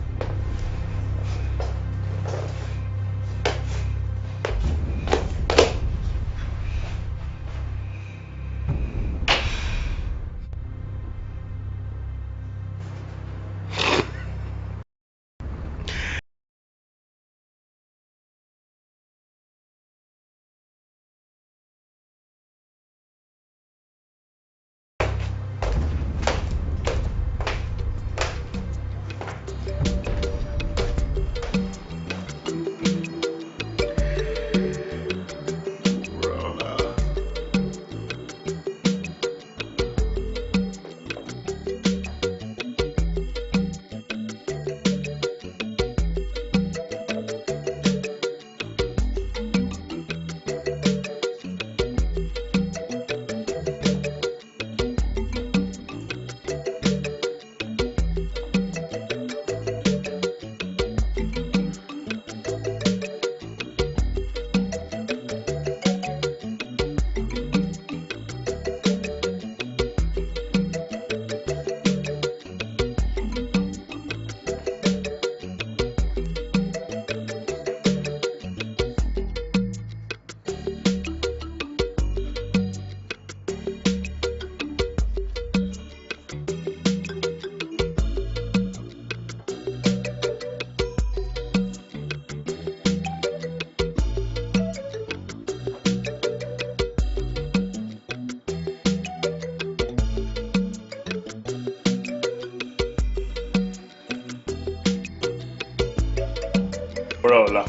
[SPEAKER 3] Ọlá.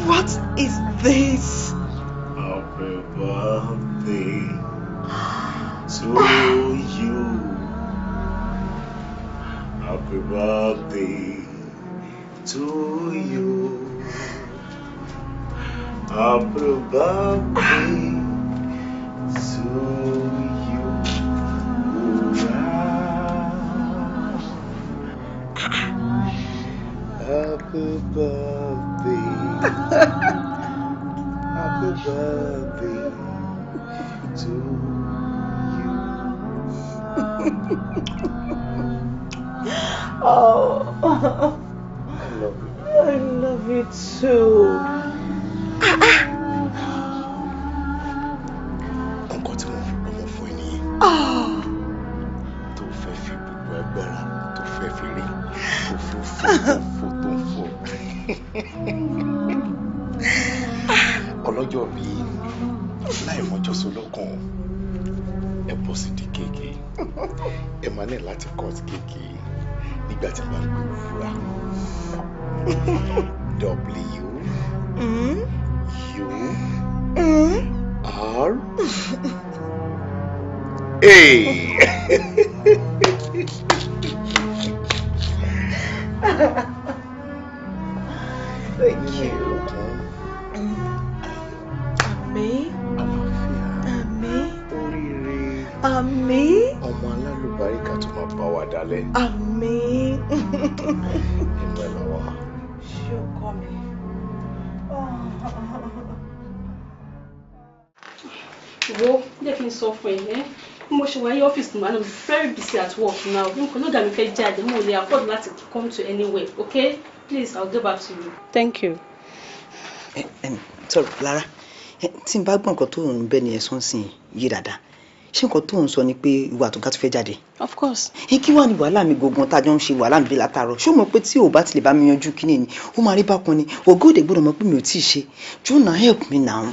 [SPEAKER 9] What is this?
[SPEAKER 1] Happy birthday to you. Happy birthday to you. Happy birthday to you. Happy birthday. Happy birthday to you.
[SPEAKER 9] Oh,
[SPEAKER 1] I love you.
[SPEAKER 9] I love you too.
[SPEAKER 1] Nǹkan tí mo fi ọmọ fún ẹ nìyẹn. Tó fẹ́ fi gbogbo agbára tó fẹ́ fi rí tó fò. Ọlọ́jọ́ mi láì mọ́jọ́ sólọ́kàn ẹ bọ́ sí di kéèké ẹ máa ní láti cut kéèké nígbà tí máa ń gbé wúrà. W-U-R-A.
[SPEAKER 9] Thank you. Àmín. Àmín.
[SPEAKER 1] Oríire.
[SPEAKER 9] Àmín.
[SPEAKER 1] Ọmọ alálùbáríkà tó máa bá wa dalẹ̀.
[SPEAKER 9] Àmín.
[SPEAKER 1] Inú ẹ̀ lọ́wọ́.
[SPEAKER 9] Ṣé o kọ́ mi?
[SPEAKER 2] Wo jẹ́ kí n sọ fún ẹ ẹ́ mo ṣe wáyé ọ́fíìsì náà I'm very busy at work now nǹkan ló dà mí fẹ́ jáde mo lè afford láti come to anywhere okay please I'll get back to you. Thank you.
[SPEAKER 21] Sorry Lara tí n bá gbọ́ nǹkan tó ń bẹ́ ni ẹ̀sán sí yí dáadáa ṣé nǹkan tó ń sọ ni pé ìwà tó ká tó fẹ́ jáde.
[SPEAKER 2] Of course.
[SPEAKER 21] Kí wàá ní wàhálà mi gangan tá a jọ ń ṣe wàhálà mi bí látàárọ̀ ṣé o mọ̀ pé tí o bá ti lè bá mi yanjú kíní ni ó máa rí bákan ni ògóòdè gbọ́dọ̀ mọ̀ pé mi ò tí ì ṣe Jonah help me now.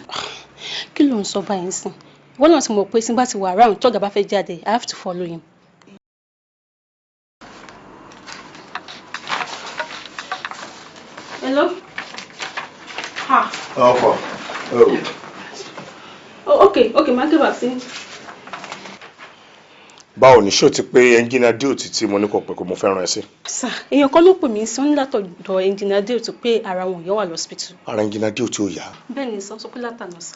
[SPEAKER 2] Kí ló ń sọ báyìí sìn wọ́n náà ti mọ̀ pé tí n bá ti wà around tọ́gà bá fẹ́ jáde I have to follow him. Hello? Ha.
[SPEAKER 1] Ọkọ.
[SPEAKER 2] Oh, okay, máa gbé bá sí.
[SPEAKER 1] Báwo ni ṣó ti pé ẹnjìnà díòtì tí mo ní kò pé kó mo fẹ́ràn ẹ sí?
[SPEAKER 2] Sà, èèyàn kan ló pè mí sí ní látọ̀dọ̀ ẹnjìnà díòtì pé ara wọn yẹn wà lọ́sípítù.
[SPEAKER 1] Ara ẹnjìnà díòtì ò yá.
[SPEAKER 2] Bẹ́ẹ̀ ni sọ pé látàná sà.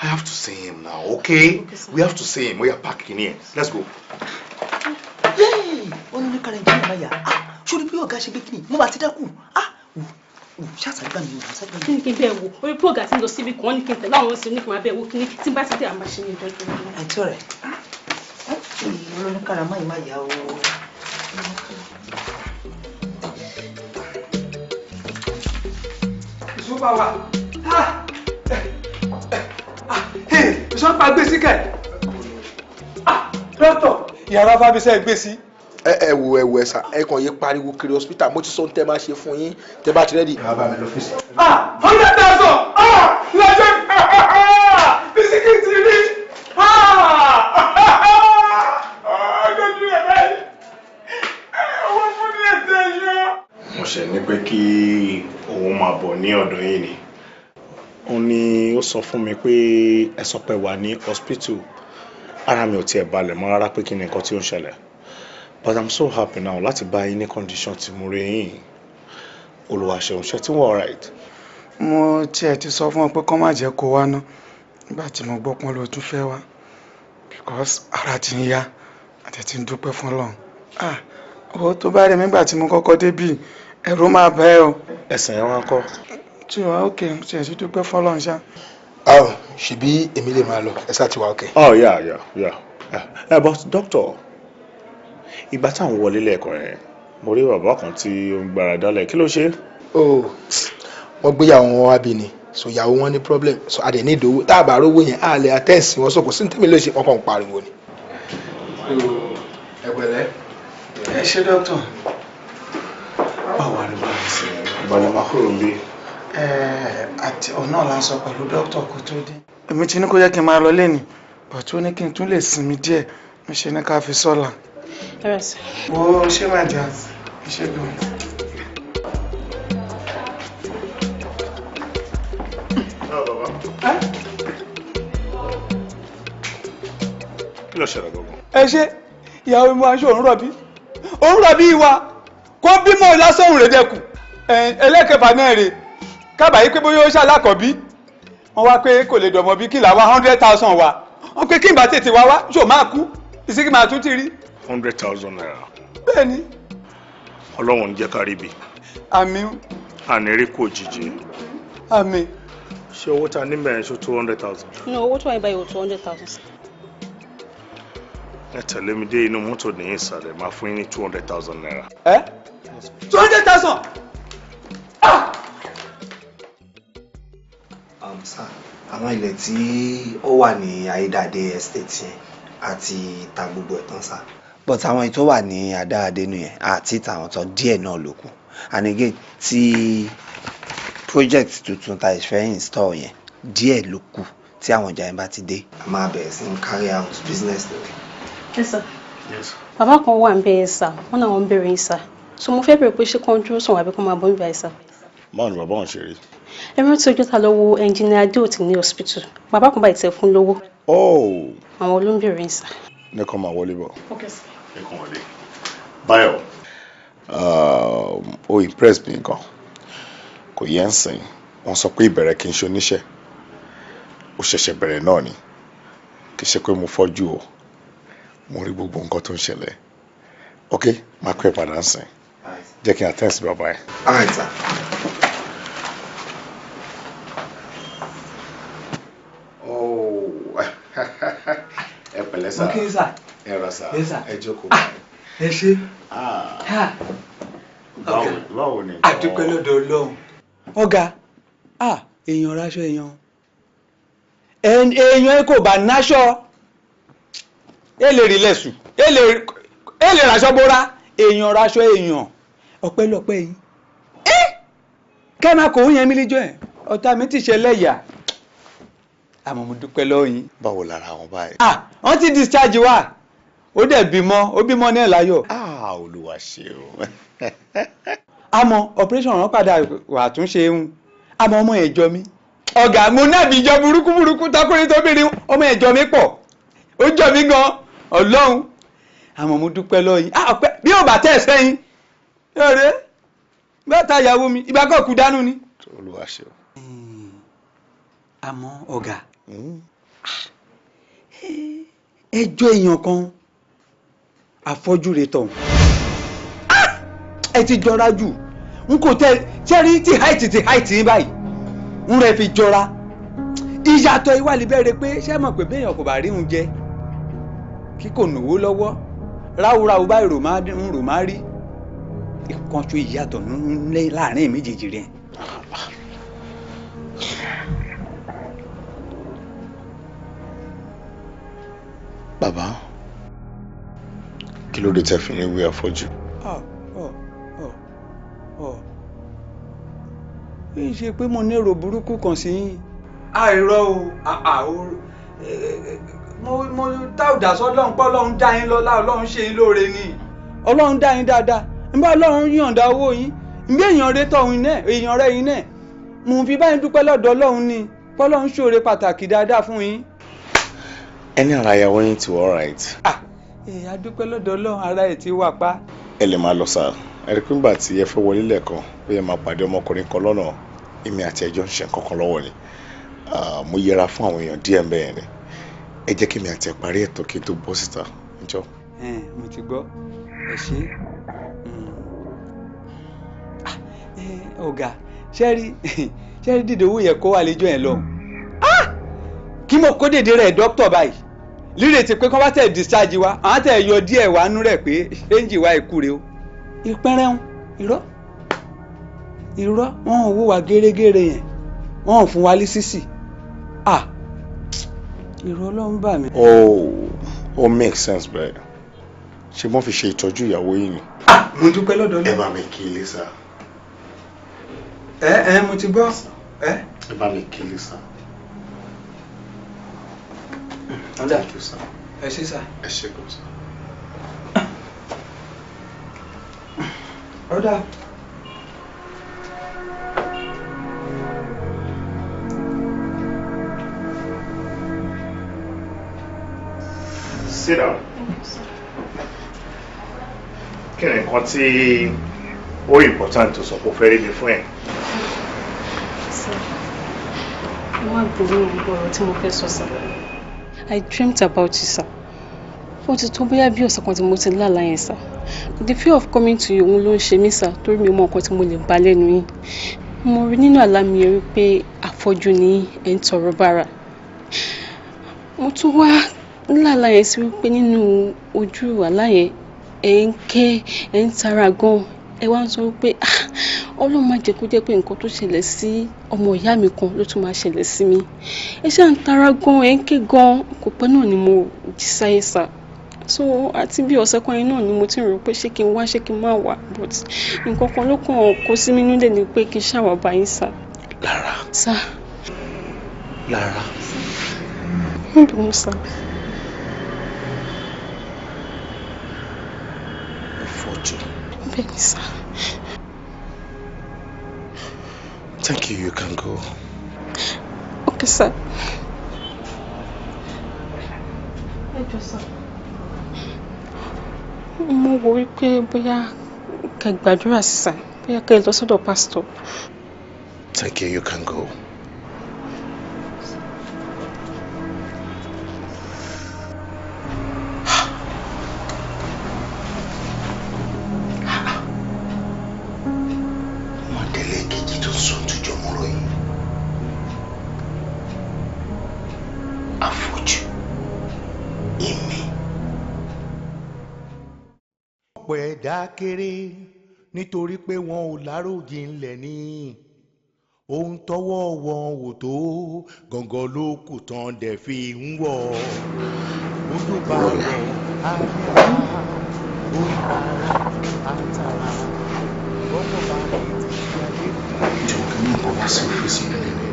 [SPEAKER 1] I have to see him now, okay? We have to see him. We are packing here. Let's go.
[SPEAKER 21] Ó ní kára ẹnjìnà bá yà sórí bí ọ̀gá ṣe gbé kíni mo bá ti dákú ṣáàṣàgbà mi ò ṣáàṣàgbà mi.
[SPEAKER 2] Kí ni kí n bẹ́ẹ̀ wo orí pọ́ọ̀gà tí ń lọ síbi kan ní kí n tẹ̀lé àwọn sí ní kí n máa bẹ́ẹ̀ wo kíní tí n bá ti dé àmà ṣe ní ìdọ́jú.
[SPEAKER 21] Àìtọ́ rẹ̀ olórí kára máyì má yà ó.
[SPEAKER 19] Ìṣọ́pá wa ìṣọ́pá gbé sí kẹ̀ dọ́tọ̀ yàrá fábísẹ́ gbé sí.
[SPEAKER 20] ẹ wo ẹ sà ẹ kàn yé pariwo kiri hospital mo ti sọ tẹ máa ṣe fún yín tẹ bá ti rẹ́dì. bàbá mi lọ́fíìsì.
[SPEAKER 19] 100,000 lọ́jọ́ bisikíìtì rí lójú ẹ̀ báyìí owó fún ní ẹ̀sẹ̀ yọ.
[SPEAKER 1] Mo ṣe ní pé kí òun máa bọ̀ ní ọ̀dọ̀ yìí ni. Ó ní ó sọ fún mi pé ẹ sọ pé wà ní hospital. Ara mi ò tiẹ̀ balẹ̀ mọ́ rárá pé kí ni nǹkan tí ó ń ṣẹlẹ̀. But I'm so happy now láti bá yín ní condition tí mo rí yín. Olúwa ṣeun ṣe tí wọ́n alright.
[SPEAKER 10] Mo tiẹ̀ ti sọ fún ọ pé kó má jẹ́ kó wá ná nígbà tí mo gbọ́ pọ́n ló tún fẹ́ wá because ara ti ń yá àti ti ń dúpẹ́ fún Ọlọ́run. Owó tó bá rí mi nígbà tí mo kọ́kọ́ débì ẹ̀rù máa bá ẹ o.
[SPEAKER 1] Ẹ̀sìn ẹ̀ wọ́n kọ́.
[SPEAKER 10] Tí wàá òkè tí ẹ̀ sì dúpẹ́ fún Ọlọ́run ṣá.
[SPEAKER 20] Ṣebí èmi lè máa lọ ẹ sá ti wà òkè.
[SPEAKER 1] But doctor ìgbà táwọn wọlé lẹ́ẹ̀kan yẹn mo rí bàbá kan tí ó ń gbára dálẹ̀ kí ló ṣe?
[SPEAKER 20] Wọ́n gbéyàwó wọn wá bí ni so ìyàwó wọn ní problem so a dẹ̀ ní ìdòwò tá a bá rówó yẹn a lè àtẹ́sí wọn so kò sí ní tèmi lè ṣe wọn kàn ń pariwo ni.
[SPEAKER 10] Ẹ pẹ̀lẹ́ ẹ ṣé dókítà.
[SPEAKER 1] Báwo ni bá mi ṣe ìbàlẹ̀ máa kúrò bí?
[SPEAKER 10] Àti ọ̀nà là ń sọ pẹ̀lú dókítà kó tó dé. Èmi ti ní kó yẹ kí n máa lọ lẹ́nu but ó ní kí n tún lè sinmi díẹ̀ mo ṣe ní ká fi sọ́la. Wo ṣé máa jà ṣe gan.
[SPEAKER 3] kí ló ṣẹlẹ̀ gbogbo.
[SPEAKER 8] ẹ ṣe ìyàwó mi aṣọ òun rọ̀bí ìwà kó bímọ lásán rẹ̀ dẹ́kun ẹlẹ́kẹ̀fà náà rè kábàáyé pé bóyá ó ṣàlákọ̀bí wọ́n wá pé kò lè dọ̀mọ́ bí kìlà wá 100,000 wá wọ́n pé kí n bá tètè wá ṣò máa kú ìsìnkí máa tún ti rí.
[SPEAKER 3] 100,000 naira.
[SPEAKER 8] bẹ́ẹ̀ni.
[SPEAKER 3] ọlọ́run ń jẹ́ ká rí bi.
[SPEAKER 8] àmín.
[SPEAKER 3] ànírí kò jìjì.
[SPEAKER 8] àmín.
[SPEAKER 3] ṣé owó ta ní mẹ́rin ṣó 200,000.
[SPEAKER 2] no owó tó wà ní báyìí ò 200,000.
[SPEAKER 3] ẹ tẹ̀lé mi dé inú mọ́tò ní ìsàlẹ̀ máa fún yín ní 200,000 naira.
[SPEAKER 8] 200,000.
[SPEAKER 7] Sir, àwọn ilẹ̀ tí ó wà ní Ayédáadé estate yẹn àti ta gbogbo ẹ̀ tán sá. But àwọn ètò wà ní Adáadé nù yẹn àti tàwọn tán díẹ̀ náà ló kù. And again tí project tuntun ta ìfẹ́ install yẹn díẹ̀ ló kù tí àwọn ọjà yẹn bá ti dé. A máa bẹ̀rẹ̀ sí ń carry out business lórí.
[SPEAKER 2] Yes sir. Yes. Bàbá kan wà ń bẹ̀ ẹ̀ sà wọ́n náà wọ́n ń bẹ̀rẹ̀ yín sà so mo fẹ́ bẹ̀rẹ̀ pé ṣé kàn dúró sàn wà bí kò máa bọ́ níbà ẹ̀ sà.
[SPEAKER 3] báwo ni bàbá wọn ṣe rí.
[SPEAKER 2] ẹ rántí ọjọ́ ta lọ́wọ́ ẹnjìnìá Adéòtí ní hospital bàbá kan báyìí tẹ fún lówó. àwọn olóńbẹ̀rẹ̀ yín sà.
[SPEAKER 3] ní kàn máa wọlé bọ̀.
[SPEAKER 2] Okay sir.
[SPEAKER 3] ní kàn wọlé. Báyọ̀ ó impress mi gan kò yẹn ń sìn wọ́n sọ pé ìbẹ̀rẹ̀ kì í ṣe oníṣẹ́ ó ṣẹ̀ṣẹ̀ bẹ̀rẹ̀ náà ni kì í ṣe pé mo fọ́jú o mo rí gbogbo nǹkan tó ń ṣẹlẹ̀ ok máa pẹ́ padà ń sìn jẹ́ kí n attend sí bàbá ẹ̀.
[SPEAKER 7] All right, sir.
[SPEAKER 3] ẹ pẹ̀lẹ́ sá
[SPEAKER 8] ok sá
[SPEAKER 3] ẹ rà sá ẹ jókòó.
[SPEAKER 8] ẹ ṣe.
[SPEAKER 3] báwo ni.
[SPEAKER 8] àdúpẹ́ lọ́dọ̀ Ọlọ́run. ọ̀gá èèyàn raṣọ èèyàn kò bá náṣọ ẹ lè rí lẹ́sùn ẹ lè raṣọ bóra èèyàn raṣọ èèyàn ọpẹ́lọpẹ́ yìí kẹ́mà kò ń yẹn mí lẹ́jọ́ ẹ̀ ọ̀tá mi ti ṣe lẹ́yà àmọ́ mo dúpẹ́ lọ́wọ́ yín.
[SPEAKER 3] báwo lára wọn báyìí.
[SPEAKER 8] wọ́n ti discharge wa ó dẹ̀ bímọ náà láyọ̀.
[SPEAKER 3] Olúwa ṣe o.
[SPEAKER 8] àmọ́ operation rán padà wà tún ṣe ń àmọ́ ọmọ ẹ̀jọ́ mi ọ̀gá mo náà bí ìjọ burúkú tọkùnrin tóbìnrin ọmọ ẹ̀jọ́ mi pọ̀ ó jọ mí gan Ọlọ́run àmọ́ mo dúpẹ́ lọ́wọ́ yín bí ò bá tẹ̀ sẹ́yìn ọ̀rẹ́ bẹ́ẹ̀ta ìyàwó mi ìgbà kan kú dánú ni.
[SPEAKER 3] Olúwa ṣe o.
[SPEAKER 8] àmọ́ ọ̀gá ẹjọ́ èèyàn kan àfọ́jú rẹ̀ tọ̀ ẹ ti jọra jù n kò tẹ́rí tí height ní báyìí n rẹ̀ fi jọra ìyàtọ̀ ìwádìí bẹ̀rẹ̀ pé ṣé mọ̀ pé béèyàn kò bá rí oúnjẹ kí kò nówó lọ́wọ́ ráúráú báyìí rò má rí ìkànṣó ìyàtọ̀ láàrin méjèèjì rẹ̀.
[SPEAKER 3] bàbá kí ló dé tẹ́ fi ní ìwé àfọ́jú.
[SPEAKER 8] bí n ṣe pé mo ní èrò burúkú kan sí yín. àìrọ o mo táwùdà sọ́lọ́run pé Ọlọ́run dá yín lọ́lá Ọlọ́run ṣe yín lóore ni Ọlọ́run dá yín dáadáa nígbà Ọlọ́run yọ̀ǹda owó yín nígbà èèyàn rẹ tọ̀hún náà èèyàn rẹ yín náà mo fi báyìí dúpẹ́ lọ́dọ̀ Ọlọ́run ni Ọlọ́run ṣoore pàtàkì dáadáa fún yín.
[SPEAKER 3] ẹni ara ìyàwó yín ti wọ́ right.
[SPEAKER 8] a dúpẹ́ lọ́dọ̀ Ọlọ́run ara ẹ̀ ti wà pa.
[SPEAKER 3] ẹ lè máa lọ sáà ẹ rí pé nígbà tí ẹ fẹ́ wọlé lẹ́ẹ̀kan pé ẹ máa pàdé ọmọkùnrin kan lọ́nà èmi àti ẹjọ́ ń ṣe nǹkan kan lọ́wọ́ ni mo yẹra fún àwọn èèyàn díẹ̀ mbẹ́ ni ẹ jẹ́ kí mi àti ẹ parí ẹ̀tọ́ kí n tó bọ́ síta ǹjọ́.
[SPEAKER 8] mo ti gbọ́ ẹ ṣe ọ̀gá ṣẹ́rí dìde owó yẹ kó wà lẹ́jọ́ yẹn lọ kí mo kó dèdè rẹ̀ dókítà báyìí lílè ti pé kọ́ bá tẹ̀ discharge wa àwọn tẹ̀ yọ díẹ̀ wá nú rẹ̀ pé ṣéǹjì wa ìkú rẹ o ìpẹ́rẹ́ irọ́ wọn ò wó wa gẹ́rẹ́gẹ́rẹ́ yẹn wọn ò fún wa lísìsì irọ́ Ọlọ́run bà mí.
[SPEAKER 3] ó make sense bẹ́ẹ̀ ṣé wọ́n fi ṣe ìtọ́jú ìyàwó yìí ni.
[SPEAKER 8] mo dúpẹ́ lọ́dọ̀ Ọlọ́run.
[SPEAKER 3] ẹ bá mi kí ilé sá.
[SPEAKER 8] mo ti gbọ́.
[SPEAKER 3] ẹ bá mi kí ilé sá.
[SPEAKER 8] ọ̀dà ẹ ṣé sá.
[SPEAKER 3] ẹ ṣé kò sá.
[SPEAKER 8] ọ̀dà.
[SPEAKER 3] Sit down. Kí ni nǹkan tí ó important tó sọ pé ó fẹ́ rí mi fún ẹ?
[SPEAKER 2] I dreamt about you, sir. Ó ti tó bóyá bí ọ̀sẹ̀ kan tí mo ti lálàá yẹn, sir. The fear of coming to you ló ń ṣe mí, sir, torí mi ò mọ nǹkan tí mo lè bá lẹ́nu yín. Mo rí nínú àlá mi rí pé afọ́jú ni ẹ̀ ń tọrọ bára. Mo tún wá lálàá yẹn sí wípé nínú ojú àlá yẹn ẹ̀ ń ké, ẹ̀ ń tara gan. Ẹ wá ń sọ wípé Ọlọ́run má jẹ́ kó jẹ́ pé nǹkan tó ṣẹlẹ̀ sí ọmọ ìyá mi kan ló tún máa ṣẹlẹ̀ sí mi. Ẹ ṣáà ń tara gan, ẹ̀ ń ké gan. Kò pẹ́ náà ni mo jí sáyé, sir. So àti bí ọ̀sẹ̀ kan yẹn náà ni mo ti rò pé ṣé kí n wá ṣé kí n má wá, but nǹkan kan ló kàn kó sí mi nílé ni pé kí n ṣàwà bá yín, sir.
[SPEAKER 13] Lára.
[SPEAKER 2] Sir.
[SPEAKER 13] Lára.
[SPEAKER 2] Bínú, sir.
[SPEAKER 13] Afọ́jú.
[SPEAKER 2] Bẹ́ẹ̀ni, sir.
[SPEAKER 13] Thank you, you can go.
[SPEAKER 2] Okay, sir. Ẹ jọ̀ọ́, sir. Mo wò wípé bóyá kẹ́ gbàdúrà sí, sir. Bóyá kẹ́ lọ sọ́dọ̀ pastor.
[SPEAKER 13] Thank you, you can go.
[SPEAKER 1] ọ̀pọ̀ ẹ̀dá kéré nítorí pé wọn ò láròjinlẹ̀ ní ohun tọ́wọ́ wọn ò tó gàngàn ló kù tán dẹ̀ fi ń wọ̀ ojú bá rọ̀ àyẹ̀wò orí ara àtàrà ọmọ bá rẹ̀ ti fi ayé
[SPEAKER 13] jọ̀ọ́ kí ní kò wá sí ọ́fíìsì mi lẹ́nu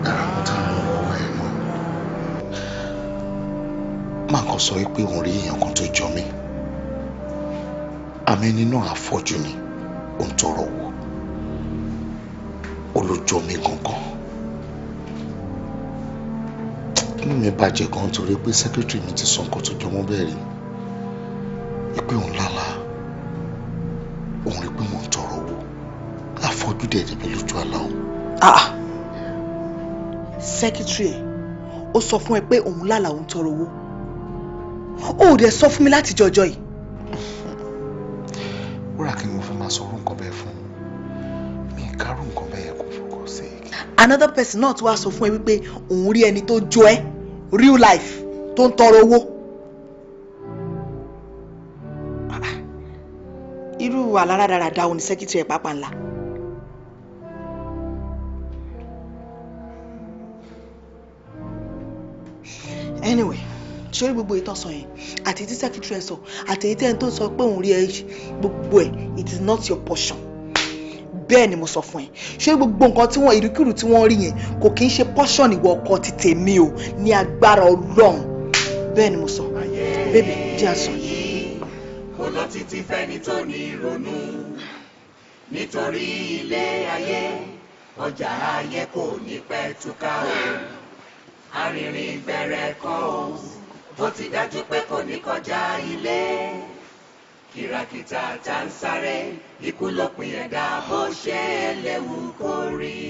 [SPEAKER 13] ara wọn tá a lọ wọ ẹ̀ náà má kàn sọ pé òun rí èèyàn kan tó jọ mí àmì ẹni náà afọ́jú ni òun tọrọ wò olójọ mi gangan inú mi bàjẹ́ gan torí pé sẹ́kítírì mi ti sọ nǹkan tó jọ mọ́ bẹ́ẹ̀ rí pé òun lálàá òun rí pé mò ń tọrọ wò afọ́jú dẹ̀ níbi lójú àlá òun.
[SPEAKER 9] sẹ́kítírì ẹ̀ ó sọ fún ẹ pé òun lálàá òun tọrọ owó ó dẹ̀ sọ fún mi láti jọjọ́ yìí.
[SPEAKER 13] wúrà kí ni mo fẹ́ máa sọ orú nǹkan bẹ́ẹ̀ fún mi kárù nǹkan bẹ́ẹ̀ kò fọkọ sí.
[SPEAKER 9] another person náà tún wá sọ fún ẹ wípé òun rí ẹni tó jọ ẹ́ real life tó ń tọrọ owó. irú àlárádáradá òní sẹ́kítírì ẹ̀ pápá ńlá. anyway ṣé gbogbo ìtàn sọ yẹn àti tí sẹ́kítírì ẹ̀ sọ àti èyí tẹ́ni tó sọ pé òun rí ẹ gbogbo ẹ̀ it is not your portion bẹ́ẹ̀ ni mo sọ fún ẹ ṣé gbogbo nǹkan tí wọ́n ìrúkìrù tí wọ́n rí yẹn kò kí ń ṣe portion ìwọ ọkọ ti tèmi o ní agbára Ọlọ́run bẹ́ẹ̀ ni mo sọ bébì jẹ́ àsọ.
[SPEAKER 12] kò lọ títí fẹ́ni tó ní ìrònú nítorí ilé ayé ọjà ayé kò ní pẹ́ túká o arìnrìn bẹ̀rẹ̀ kan o ó ti dájú pé kò ní kọjá ilé kìràkìtà tá ń sáré ikú lópin ẹ̀dá bó ṣe léwu kó rí.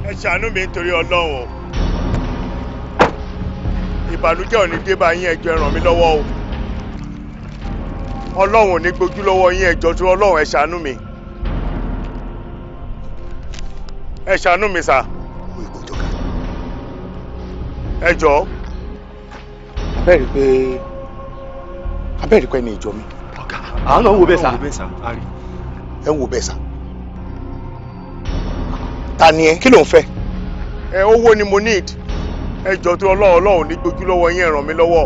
[SPEAKER 3] ẹ ṣàánú mi nítorí Ọlọ́run o ìbànújẹ́ ò ní dé bá yín ẹjọ́ ẹ ràn mí lọ́wọ́ o Ọlọ́run ò ní gbójú lọ́wọ́ yín ẹjọ́ tó Ọlọ́run ẹ ṣàánú mi ẹ ṣàánú mi sà ẹ jọ̀ọ́.
[SPEAKER 20] abẹ́rẹ́ pé ní ìjọ mi.
[SPEAKER 6] àwọn náà ń wo bẹ́ẹ̀ sà.
[SPEAKER 20] ẹ ń wo bẹ́ẹ̀ sà. ta ni ẹ kí ló ń fẹ́.
[SPEAKER 3] ẹ owó ni mo need ẹ jọ̀ọ́ tó Ọlọ́run ní gbójú lọ́wọ́ yín ẹ ràn mí lọ́wọ́.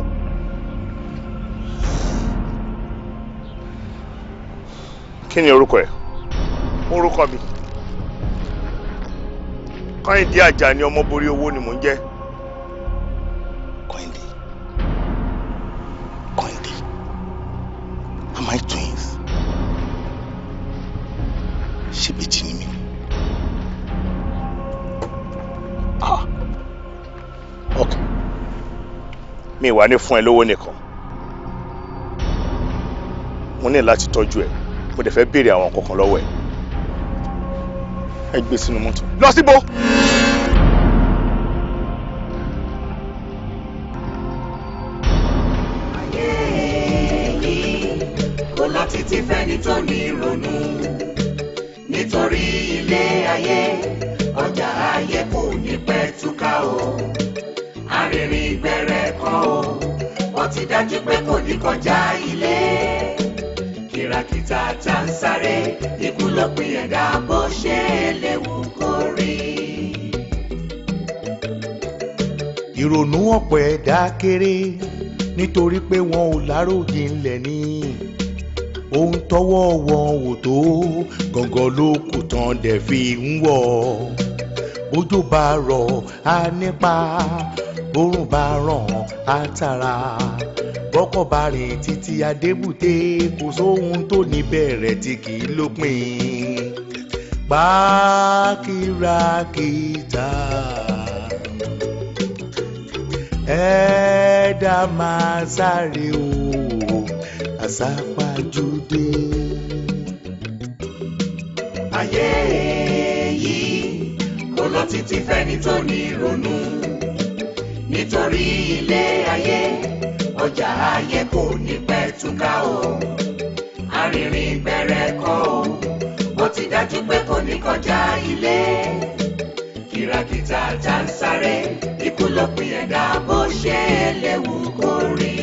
[SPEAKER 20] kí ni orúkọ ẹ.
[SPEAKER 3] orúkọ mi Kọ́hìndé Àjàní ọmọ borí owó ni mò ń jẹ́.
[SPEAKER 15] Kọ́hìndé. Am I twins? Ṣé bèjì ni mí?
[SPEAKER 3] Ok. Mi wà ní fún ẹ lówó nìkan. Mo ní láti tọ́jú ẹ. Mo dẹ̀ fẹ́ béèrè àwọn kankan lọ́wọ́ ẹ. Ẹ gbé sínú mọ́tò. Lọ síbo.
[SPEAKER 12] Kò lọ títí fẹ́ni tó ní ìrònú nítorí ilé ayé ọjà ayé kò ní pẹ́ túká o arìnrìn gbẹ̀rẹ̀ kan o wọ́n ti dájú pé kò ní kọjá ilé kìràkìtà tá ń sáré ikú ló pin ẹ̀dá bó ṣe léwu kó rí.
[SPEAKER 1] ìrònú ọ̀pọ̀ ẹ̀dá kéré nítorí pé wọn ò láròjinlẹ̀ ní ohun tọ́wọ́ wọn ò tó gàngàn ló kù tán dẹ̀ fi ń wọ̀ bójò bá rọ̀ á nípa bórùn bá ràn á tàrà bọ́kọ̀ bá rìn títí adébùté kò sóhun tó níbẹ̀rẹ̀ tí kì í lópin pa kìràkìtà ẹ̀ẹ́dá máa sáré o àsápajúdé.
[SPEAKER 12] ayé yìí kò lọ títí fẹ́ni tó ní ìrònú nítorí ilé ayé ọjà ayé kò ní pẹ́ túká o arìnrìn gbẹ̀rẹ̀ kan o ó ti dájú pé kò ní kọjá ilé kìràkìtà tá ń sáré ikú ló pin ẹ̀dá bó ṣe léwu kó rí.